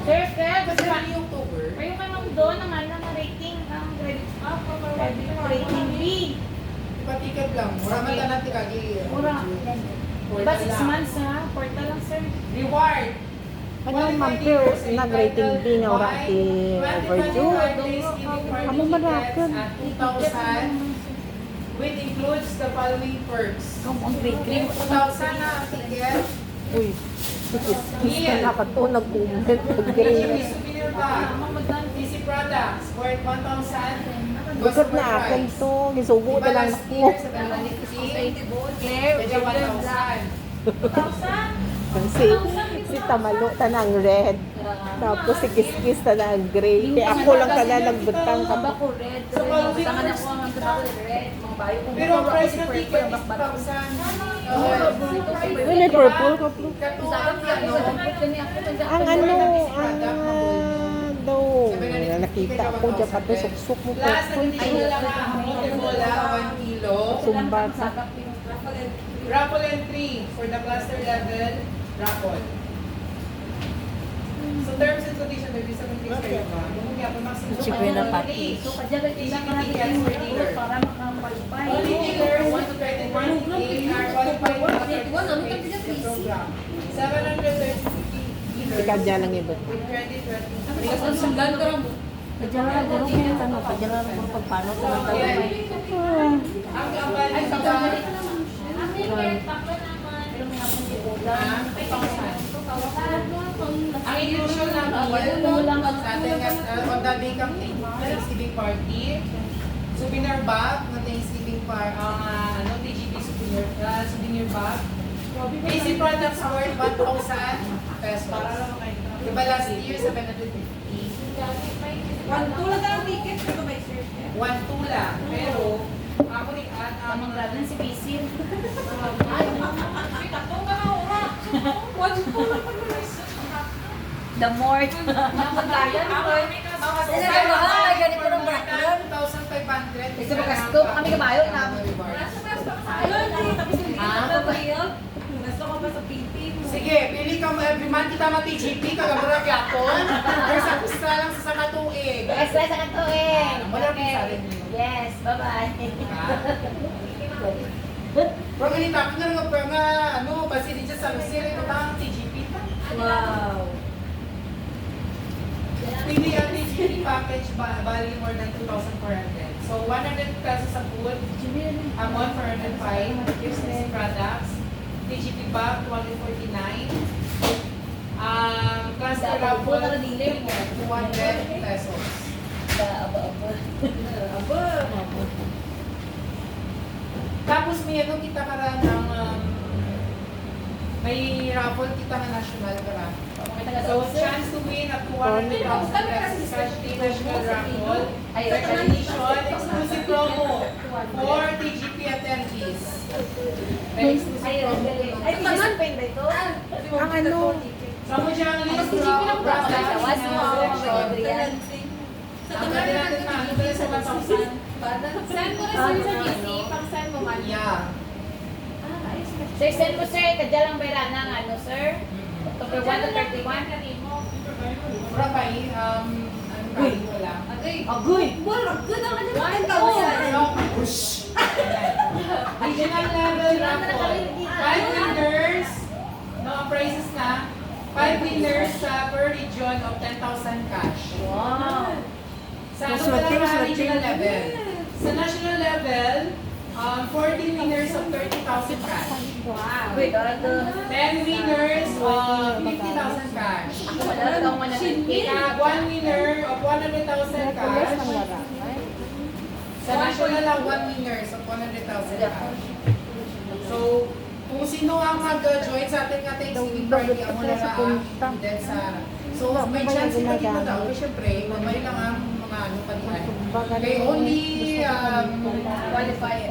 Sir, Fred, Kasi yung October, Ay, yung kanong doon naman na rating ang credit rating B. Diba 6 months ha? Portal lang sir. Reward. Ano, ma'am, pero nag-rating B nga ora ti overdue. Amo man rakan. 2,000, which includes the following perks. Ang free 2,000 na ang ticket. Uy, kis ka na ka to, nag-comment, nag-grade. DGP souvenir bag. DC products worth 1,000. Bukod na akin to, gisugo na lang ako. Claire, 1,000. Si Tamalo tanang red. Tapos si Kiskis tanang gray. Kaya ako lang tanang nagbutang ka. Bako red. So, kalau Tangan viewers, ako ang bako red. Mga bayo kung Pero ang price ng ticket is 2,000. Uy, may purple ka po. Ang ano, daw, nakita ko dyan pa to, suksok mo po. Last, nagtitigil lang ang Motivola, 1 kilo. Sumbat. Raffle entry for the cluster level raffle. So terms and conditions, there is something kayo ba? Bumuli ako maximum. Chicken na pati. So, kadya ka ilang tickets for dealer para makapalpay. Only dealers 1 to 21 are qualified for the program. 730 dealers Ikaw dyan lang iba. with credit rating. Kadya lang, gano'n kaya tanong. Kadya lang kung pagpano ko lang tayo. Ang kampanya sa ang inclusion ng bill sa ating on the day kang Thanksgiving party, souvenir bag na Thanksgiving TGP souvenir bag, basic products worth 1,000 pesos. Diba last year 750? 1 lang ticket pero may sir. 1,2 lang. Pero ako rin Amang gradan si Bisin. The more. Napuntayan ko. Ganito ng background. 2,500. Kasi magasto kami kabayo na. Gusto ko pa sa PP. Sige, pili ka mo every month kita ma-TGP, kagamura gyapon. Or sa kusta lang sa katuig. Yes, sa kantuin. Wala pa sa rin yun. Yes, bye-bye. Pero ganito ako na nga pasili dyan sa Lucille, ito ba ang TGP? Wow. Pili ang TGP package value more than 2,400. So 100 pesos sa food, amount 405, business products, TGP bag 249, cluster raffle 200 pesos. Tapos may kita karan ng may raffle kita nga national karan. So chance to win up to 100,000 pesos cash national raffle. Second edition, exclusive promo for TGP attendees. May exclusive promo. Ay, naman pa ba ito? Ang ano, So mo siyang list of products na selection. Ang ganda natin na, ano pala sa 1,000? Send mo rin sa GC, pang send mo man. Yeah. Sir, send mo sir, kadya lang bayra ng ano sir? October 1 to 31. Mura pa ano ba yun? Wala. Agoy! Good ang ano? 1,000. Regional level raffle. 5 winners. No, ang prizes na. 5 winners sa per region of 10,000 cash. Wow! Sa ano pala regional level? Sa national level, 14 winners of 30,000 cash. Wow! Wait, ano? 10 winners of 50,000 cash. Ako madalas ako man Kaya 1 winner of 100,000 cash. Sa national lang, 1 winners of 100,000 cash. So, kung sino ang mag-join sa ating Thanksgiving party, ang mula na included sa... So, may chance ito dito daw. Pero syempre, mamay lang ang mga palihan. Okay, only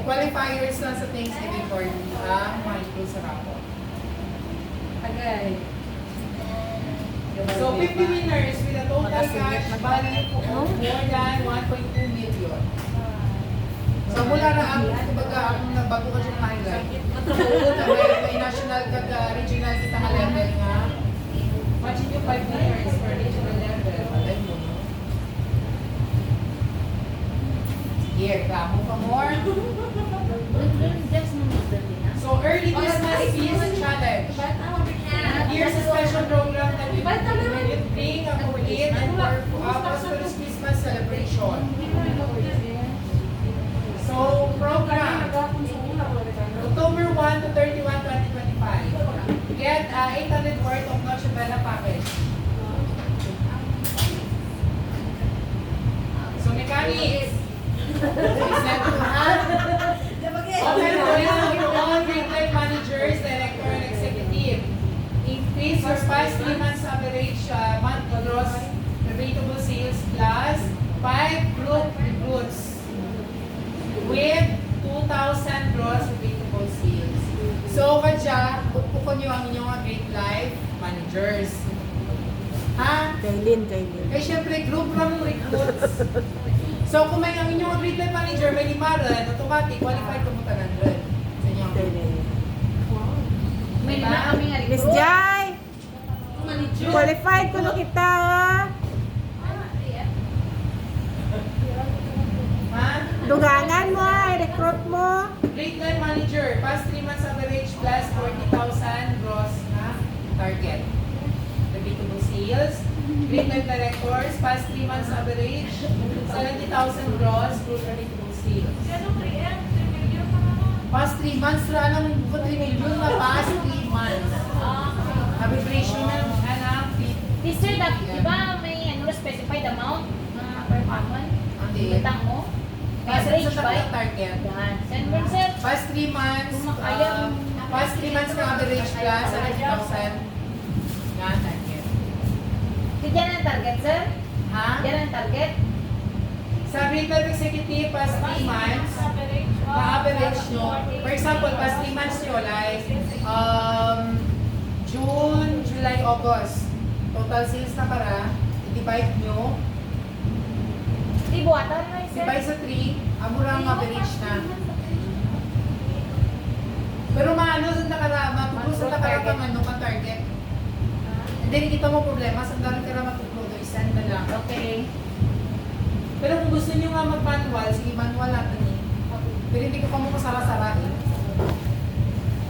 qualifiers lang sa Thanksgiving party ang ma-include sa raffle. Agay. So, 50 winners with a total cash value of more than 1.2 million. So, mula na ang, kumbaga, ang bago ka siyang highlight. May national kag regional kita nga level nga. Imagine yung 5 winners for regional level. Malay mo, no? Sige, reklamo pa more. So, early Christmas feast here's a special program that we bring a complete and prosperous Christmas celebration. So, program, October 1 to 31, 2025. Get 800 worth of Noche Buena package. So, mechanics. Open for all retail managers, director, and executive. Increase your past 3 months average monthly gross repeatable sales plus 5 group recruits with 2,000 gross repeatable sales. So, kadya, pupukon nyo ang inyong mga Great Life managers. Ha? Kailin. Eh, syempre, group ng recruits. So, kung may ang inyong Great Life manager, may 5 rin, automatic, qualified ka mo tanan rin. Sa inyong May Diba? lima kami nga Miss recruit. Jai! Qualified ko na kita, ha? Ha? Dugangan mo, i-recruit mo. Great Life Manager, past 3 months average plus 40,000 gross na target. Repeatable sales. Great Life Directors, past 3 months average, 70,000 gross group repeatable sales. Past 3 months, ranang 3 million na past 3 months. Average ng anak, This sir, di ba may specified amount na per common? Hindi. Utang mo? Average Average sa ba? target. Yan. Send mo sir. Past 3 months, past 3 months na average plus 70,000. Yan, target. Yan ang target sir? Ha? Yan ang target? Sa retail executive, past 3 months, na-average nyo. For example, past 3 months nyo, like, June, July, August. Total sales na para, i-divide nyo. Di buwatan na sir. Divide sa 3, amura ang average na. Pero maano sa nakarama, tuplo sa nakaramang ano ka target. Hindi rin kita mo problema, sandali ka na matuplo, isend na lang. Okay. Pero kung gusto nyo nga mag-manual, sige manual natin eh. Pero hindi ko pa mo kasara-sara eh.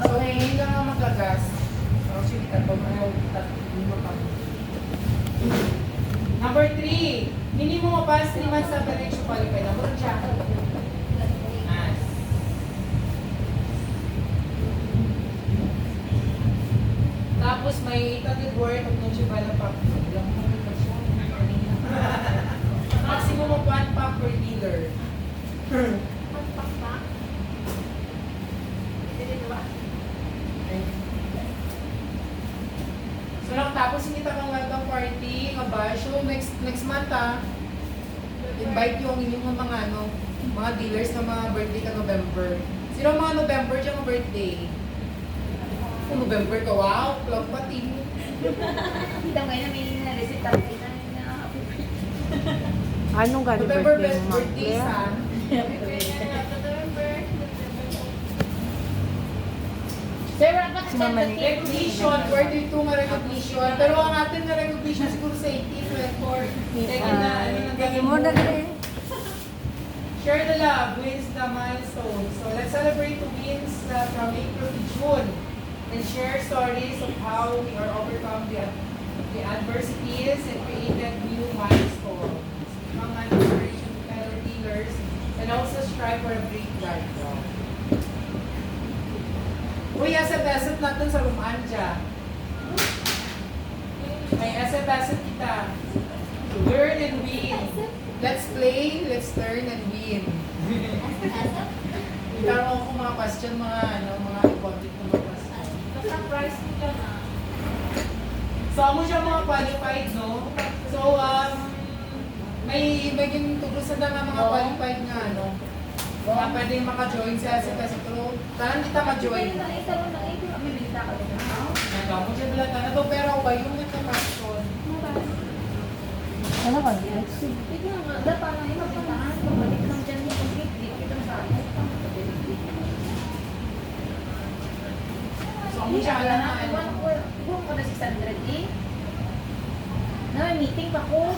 So, hindi lang nga magagas. Actually, Number 3, minimum of past 3 months average to qualify. Number siya. Nice. Tapos may 800 worth of non-chibala pack. Maximum of 1 pack per dealer. So tapos kita kang welcome party, nga ba? So next month invite yung inyong mga mga dealers na mga birthday ka November. Sino ang mga November dyan ang birthday? Kung November ka, wow, club pati mo. Kita mo na may na-receipt tayo na Anong gano'n November birthday mo, birthday Ma'am? sa Sir, dapat Si Mama Nick. recognition, birthday 2 nga recognition. Pero ang atin na recognition siguro sa 18 record. Teka na, ano na Kaya mo na rin. Share the love, wins the milestone. So let's celebrate the wins from April to June and share stories of how we are overcome the adversities and created new milestones. Mga inspiration to fellow dealers and also strive for a great life. Uy, asset natin sa Rumanja. May asset kita. Learn and win. Let's play, let's learn and win. Ikaw ako mga question, mga important na mga question. Surprise mo dyan So, ako siya mga qualified, no? So, may tutusan na mga qualified nga, mga pwede maka-join sa asset pero tahan kita ma-join. Nagawa mo siya bilang na to, pero ba yung nagka-question? Ano ba? So, ako siya alam na, Buong ko na 600 eh. Na, meeting pa ko.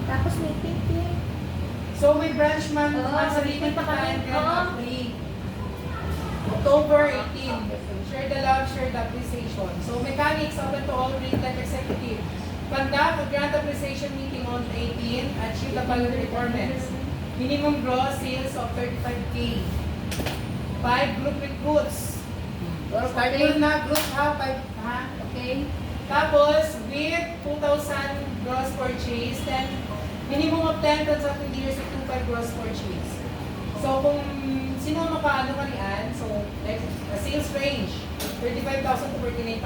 Tapos meeting eh. So, may branch man, Oo, sa meeting pa kami. and then Oo. free. October 18. Share the love, share the appreciation. So mechanics, open to all grade life executive. Conduct a grant appreciation meeting on 18. Achieve the following requirements. Minimum gross sales of 35K. 5 group recruits. Start yun na, group ha, 5 ha? Okay. Tapos, with 2,000 gross purchase, then minimum of 10 transacting dealers with 2,500 gross purchase. So, kung sino makaano ka niyan, so, like, a sales range, 35,000 to 49,000,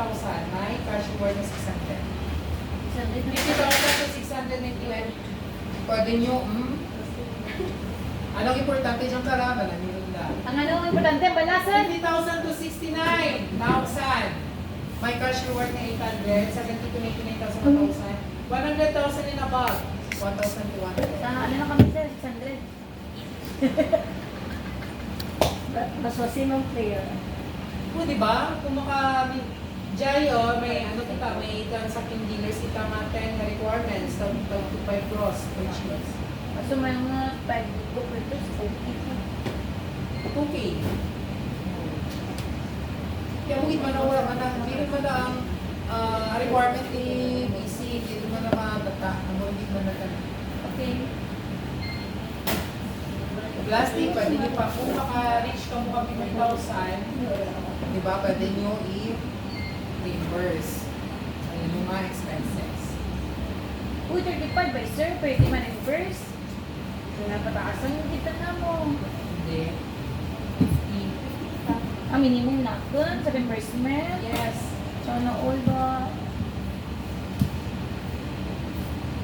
may cash reward na 600. 50,000 to 691. Pwede nyo, Anong importante dyan karaman? Ano yun lang? Ang ano ang importante, balasan. 50,000 to 69,000. May cash reward na 800, 70 to 99,000, 100,000 and above, 1,000 to 100. Sa ano na kami sir, 600. Mas masimang player. O, di ba? Kung Jai, may ano kita, may transacting dealers kita mga 10 na requirements, 5 gross per cheese. So may mga 5 group recruits, 2K. Kaya mungkin man na wala na, hindi man na ang requirement ni BC, hindi man na matata, hindi man na Okay. Plastic, pwede nyo pa, kung maka-reach ka mo kami 5,000, di ba, pwede nyo i-reimburse. Ayun yung mga expenses. Uy, 35 ba sir? Pwede man reverse. Kaya napataasan yung kita na mo. Hindi. 50. Ang minimum na dun sa reimbursement. Yes. So, na all ba?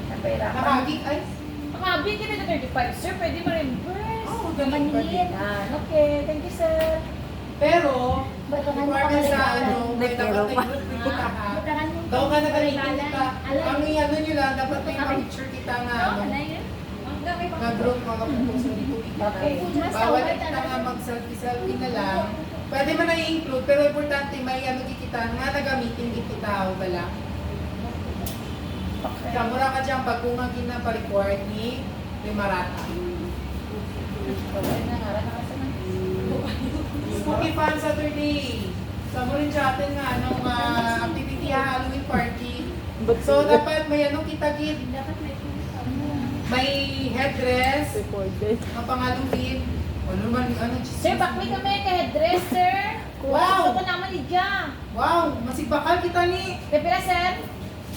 Napahirapan. Nakagig, ay, Nakabit ka na 35 sir. Pwede ma-reimburse. Oo, ganun pwede. Yan. Okay, thank you sir. pero, Ba't ang requirement sa ano, may Pero dapat pa. may group kita ha. Daw ka nagalitin kita. Ang ano nyo lang, dapat may picture kita nga, ano, na group mga proposal dito kita. Okay. Bawal na kita nga mag-selfie-selfie na lang. Pwede man na i-include, pero importante may ano kita nga nagamitin din kita o bala. Okay. Kamura ka dyan pag kung ang ginapa-record ni Marata. Spooky Fun Saturday. Sa mo rin sa atin nga, anong activity ha, Halloween party. So, dapat may anong kitagid. May headdress, Recorded. ang pangaluhin. Ano man, ano, Sir, bakit kami kay headdresser? Wow! Gusto ko naman ni Ja. Wow! Masigbakal kita ni. Pepera sir?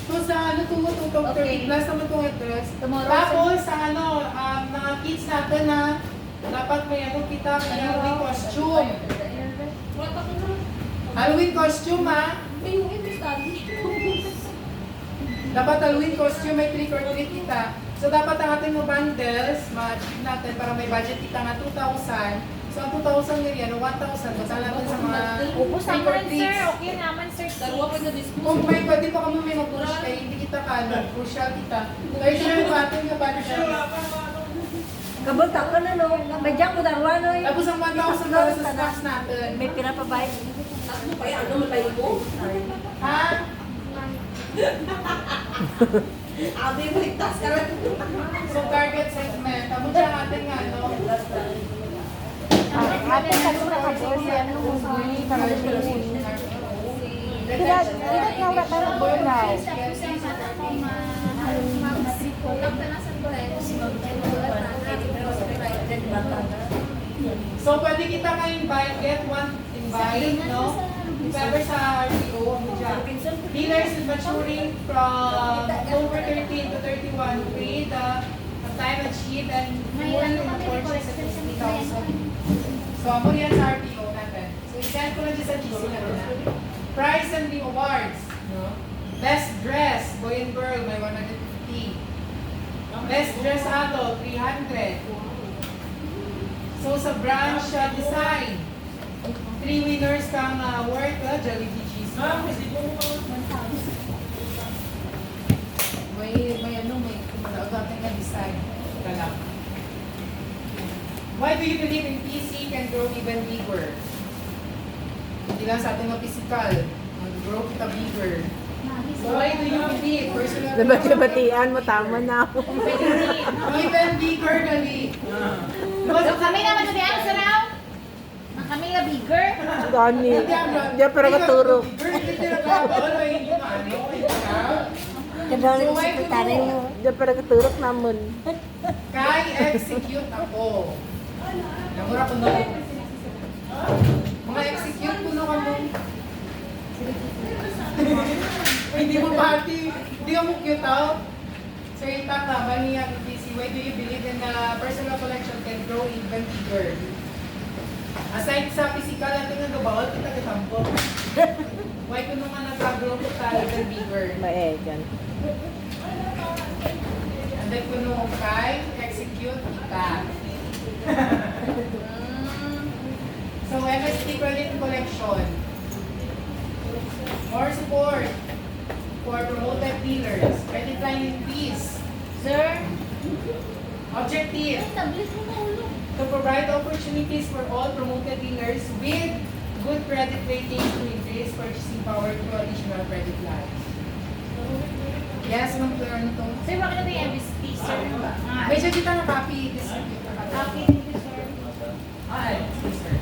So, sa ano, 30 Okay. plus naman itong headdress. Tomorrow, Tapos, sa ano, mga kids natin na dapat may ano kita, may Halloween costume. Halloween costume ha. Dapat Halloween costume, may trick or treat kita. So dapat ang ating mga bundles, ma-achieve natin para may budget kita nga 2,000. So ang 2,000 nila, 1,000, basta natin sa mga Ubus trick or naman sir. treats. Okay naman sir. Kung may pwede pa kami may mag-push kayo, hindi kita kano, crucial kita. Kaya siya yung ating nga bundles. Kabulta ko na no. May jack ko darwa no. Tapos ang 1,000 para sa stocks natin. May pira pa ba? Ha? So target segment, tamo siya natin nga, no? Ate, sabi na ka po si ano, hindi ka na Tidak na wala tayo po daw. So, pwede kita ka-invite, get one invite, no? If ever sa RTO, dealers is maturing from October 13 to 31 with the time achieved and full purchase at 50,000. So, ako yan sa RTO natin. So, i-send ko lang dyan sa GC natin. Prize and the awards, no? Best dress, boy and girl, may 150. Best dress adult, 300. So sa branch design, 3 winners kang worth Jollibee cheese. May ano, may kumalaagatin ka design. Kalak. Why do you believe in PC can grow even bigger? Hindi lang sa ating mga physical, mag-grow kita bigger. So why do you believe? Personal Nabati-batian mo, tama na ako. even bigger gali. So kami naman sa diyan sa raw. Camila Bigger. Gani. Diyan pero katuro. Hindi nagkakaon, may hindi na ano, ikaw. Kadali ko sekretary mo. Diyan pero katurok naman. Kay execute ako. Namura ko na. Mga execute ko na kamo. Hindi mo pati. Hindi mo cute out. So yung tata, bali niya, why do you believe in the personal collection can grow even bigger? Aside sa physical, natin nga gabawal, kita katampo. Why ko naman nag-grow ko tayo even bigger? Maegan. And then ko nung kay, execute kita. So MSP Credit Collection. More support for promoted dealers. Credit line increase. Sir, Objective. To provide opportunities for all promoted dealers with good credit ratings to increase purchasing power through additional credit lines. Yes, ma'am, clear na to. sir, bakit natin yung MSP, sir? Ah, May siya kita na copy. This is kita okay, thank you, sir. Yes, sir.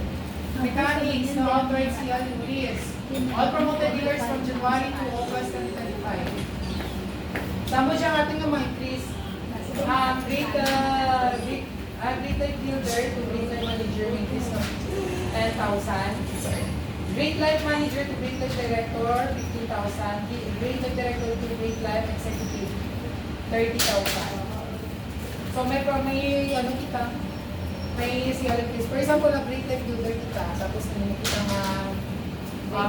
Mechanics to authorize CL increase. All promoted dealers from January to August 2025. Saan mo siya ating na ma-increase? Great builder to great life manager increase ng 10,000. Great life manager to great life director 15,000. Great life director to great life executive 30,000. So may ano kita, may CL increase. For example, na great life builder kita, tapos may kita nga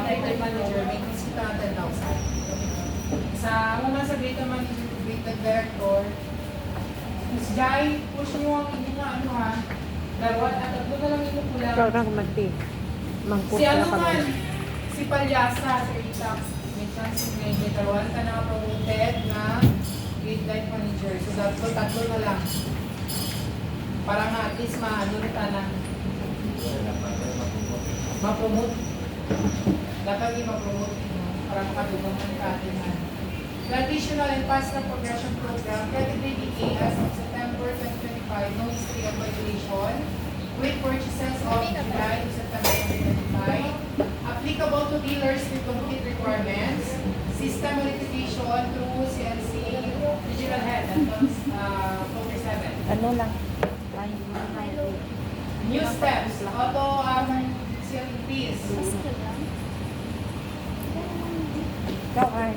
great life manager, may increase kita ng 10,000. Sa mga sa great life manager to great life director, Miss Jai, push mo ang inyong ano ha. Darwan at tatlo na lang yung Ikaw kulang. na kumati. Mangkot Si na ano kami. man, si Palyasa, si Rita, may chance may darwan ka na promoted na grade life manager. So tatlo na lang. Para nga at least maano ka na. Ma-promote. Dapat yung ma-promote. Para makadugong ang katingan. Traditional and past na progression program, credit rating A as of September 2025, no history of violation, with purchases of July to September 2025, applicable to dealers with complete requirements, system modification through CNC digital head, that comes October 7. Ano lang. New steps, auto CL increase. Ikaw ay.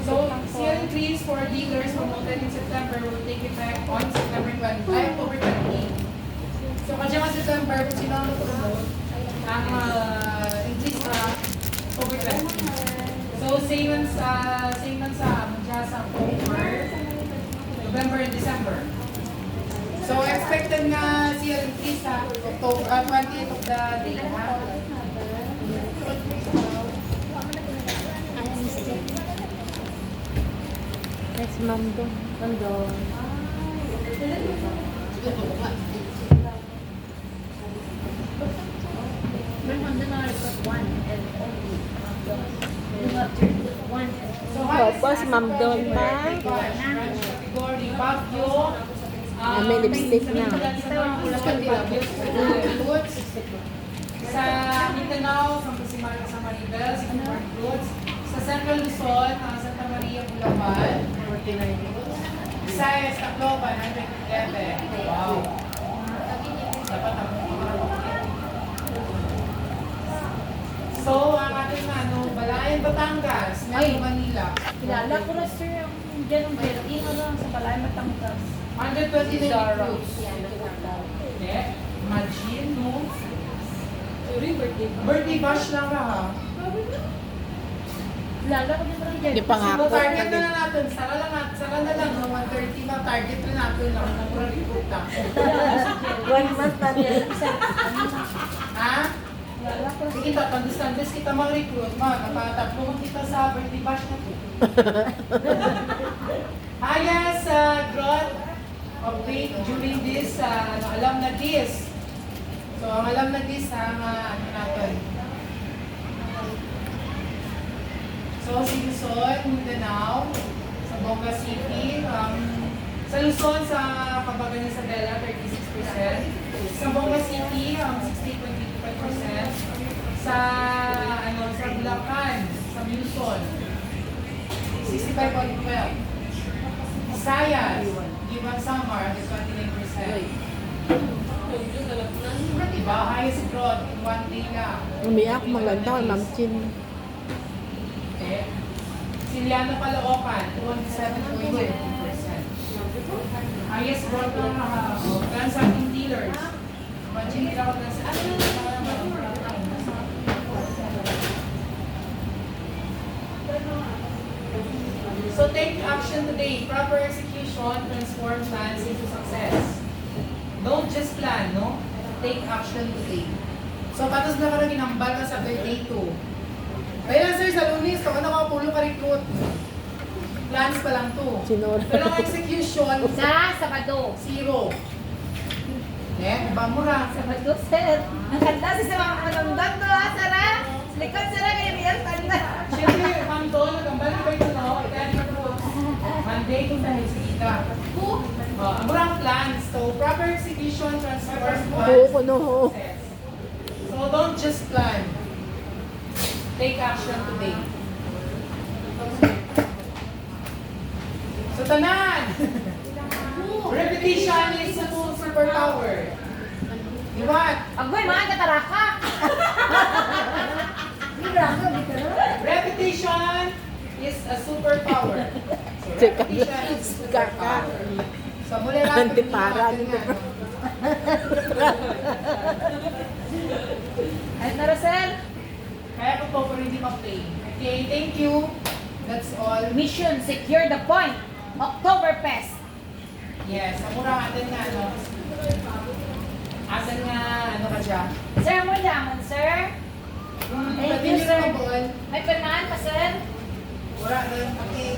So, CL increase for dealers promoted in September will take effect on September 20, October 28. So, kasi nga September, kung sino ang promote ang increase na October 20. So, same man sa October, November, and December. So, expected nga CL increase sa October, 20th of the day, ha? Yes, ma'am doon. Nandun. But on the record, one and only. You have to put one and So, Tapos, ma'am doon pa. Category, Baguio. May lipstick na. Sa Mindanao, sa Pasimara, sa Maribel, sa Import Goods. Sa Central Luzon, Santa Maria, Bulacan. Visayas, Tacloban, 111. Wow. Dapat ako. So, ang ating Balayan, Batangas, Metro Manila. Kilala ko na, sir, ang ganong building, sa Balay Matangkas. 129 Zara. recruits. Hindi. Imagine, no? Birthday bash lang ka, ha? Kilala ko din parang Hindi pa nga So, ako. target na natin. Sara na lang, no? 130 na. Target na natin lang. Nakurang recruit na. 1 month pa rin. Ha? Sige, tatandis kita mag-recruit. Nakatatlo mo kita sa birthday bash na to. Hayas, growth of weight during this, alam na this. So, ang alam na this, ang natin. So, si Luzon, Mindanao, sa Bongga City, sa Luzon, sa Cabagan sa Isabela, 36%. Sa Bongga City, 60.25%. Sa Bulacan, sa Luzon, 65.12%. Visayas, Giban Samar, 29%. Diba? Highest growth in one day lang. Umiyak, maganda, Ma'am Chin. Okay. Siliano Caloocan, 27.20%. Highest growth ng transacting dealers. Imagine nila ako So take action today. Proper execution transform plans into success. Don't just plan, no? Take action today. So patos na karang ginambal ka sa 32. Kaya lang sir, sa Lunes, ito ka nakapulo ka recruit. Plans pa lang to. Sinura. Pero ang execution, Sa Sabado. zero. Eh, bamura. Sabado, sir. Ang ganda si sa mga kanundan to, ha, Sara? Likod, Sara, kaya niya tanda. Siyempre, ma'am doon, nagambal ka ito, no? Kaya di ka po. Monday kung dahil sa kita. Ang murang plans. So, proper execution transforms Oo, plans no. into success. So, don't just plan. Take action today. So, tanan! Repetition is a superpower. Diba? Agoy, mga kataraka. Repetition is a superpower. So, repetition is a superpower. So, muli lang. Antipara, Ano na, sir? Kaya ko po hindi ma-play. Okay, thank you. That's all. Mission, secure the point. Oktoberfest. Yes, ang mura atin nga, ano. Asan nga, ano ka siya? Sir, mo naman, sir. Thank Pwede you, nyo sir. na mabuon. May pirmahan pa, sir. Mura rin. Okay.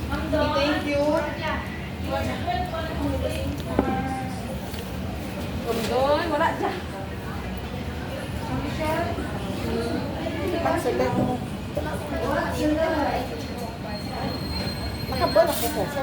Ma'am Okay, thank you. Doon, wala dyan. Pagsagat mo. Nakabon ako po. Sa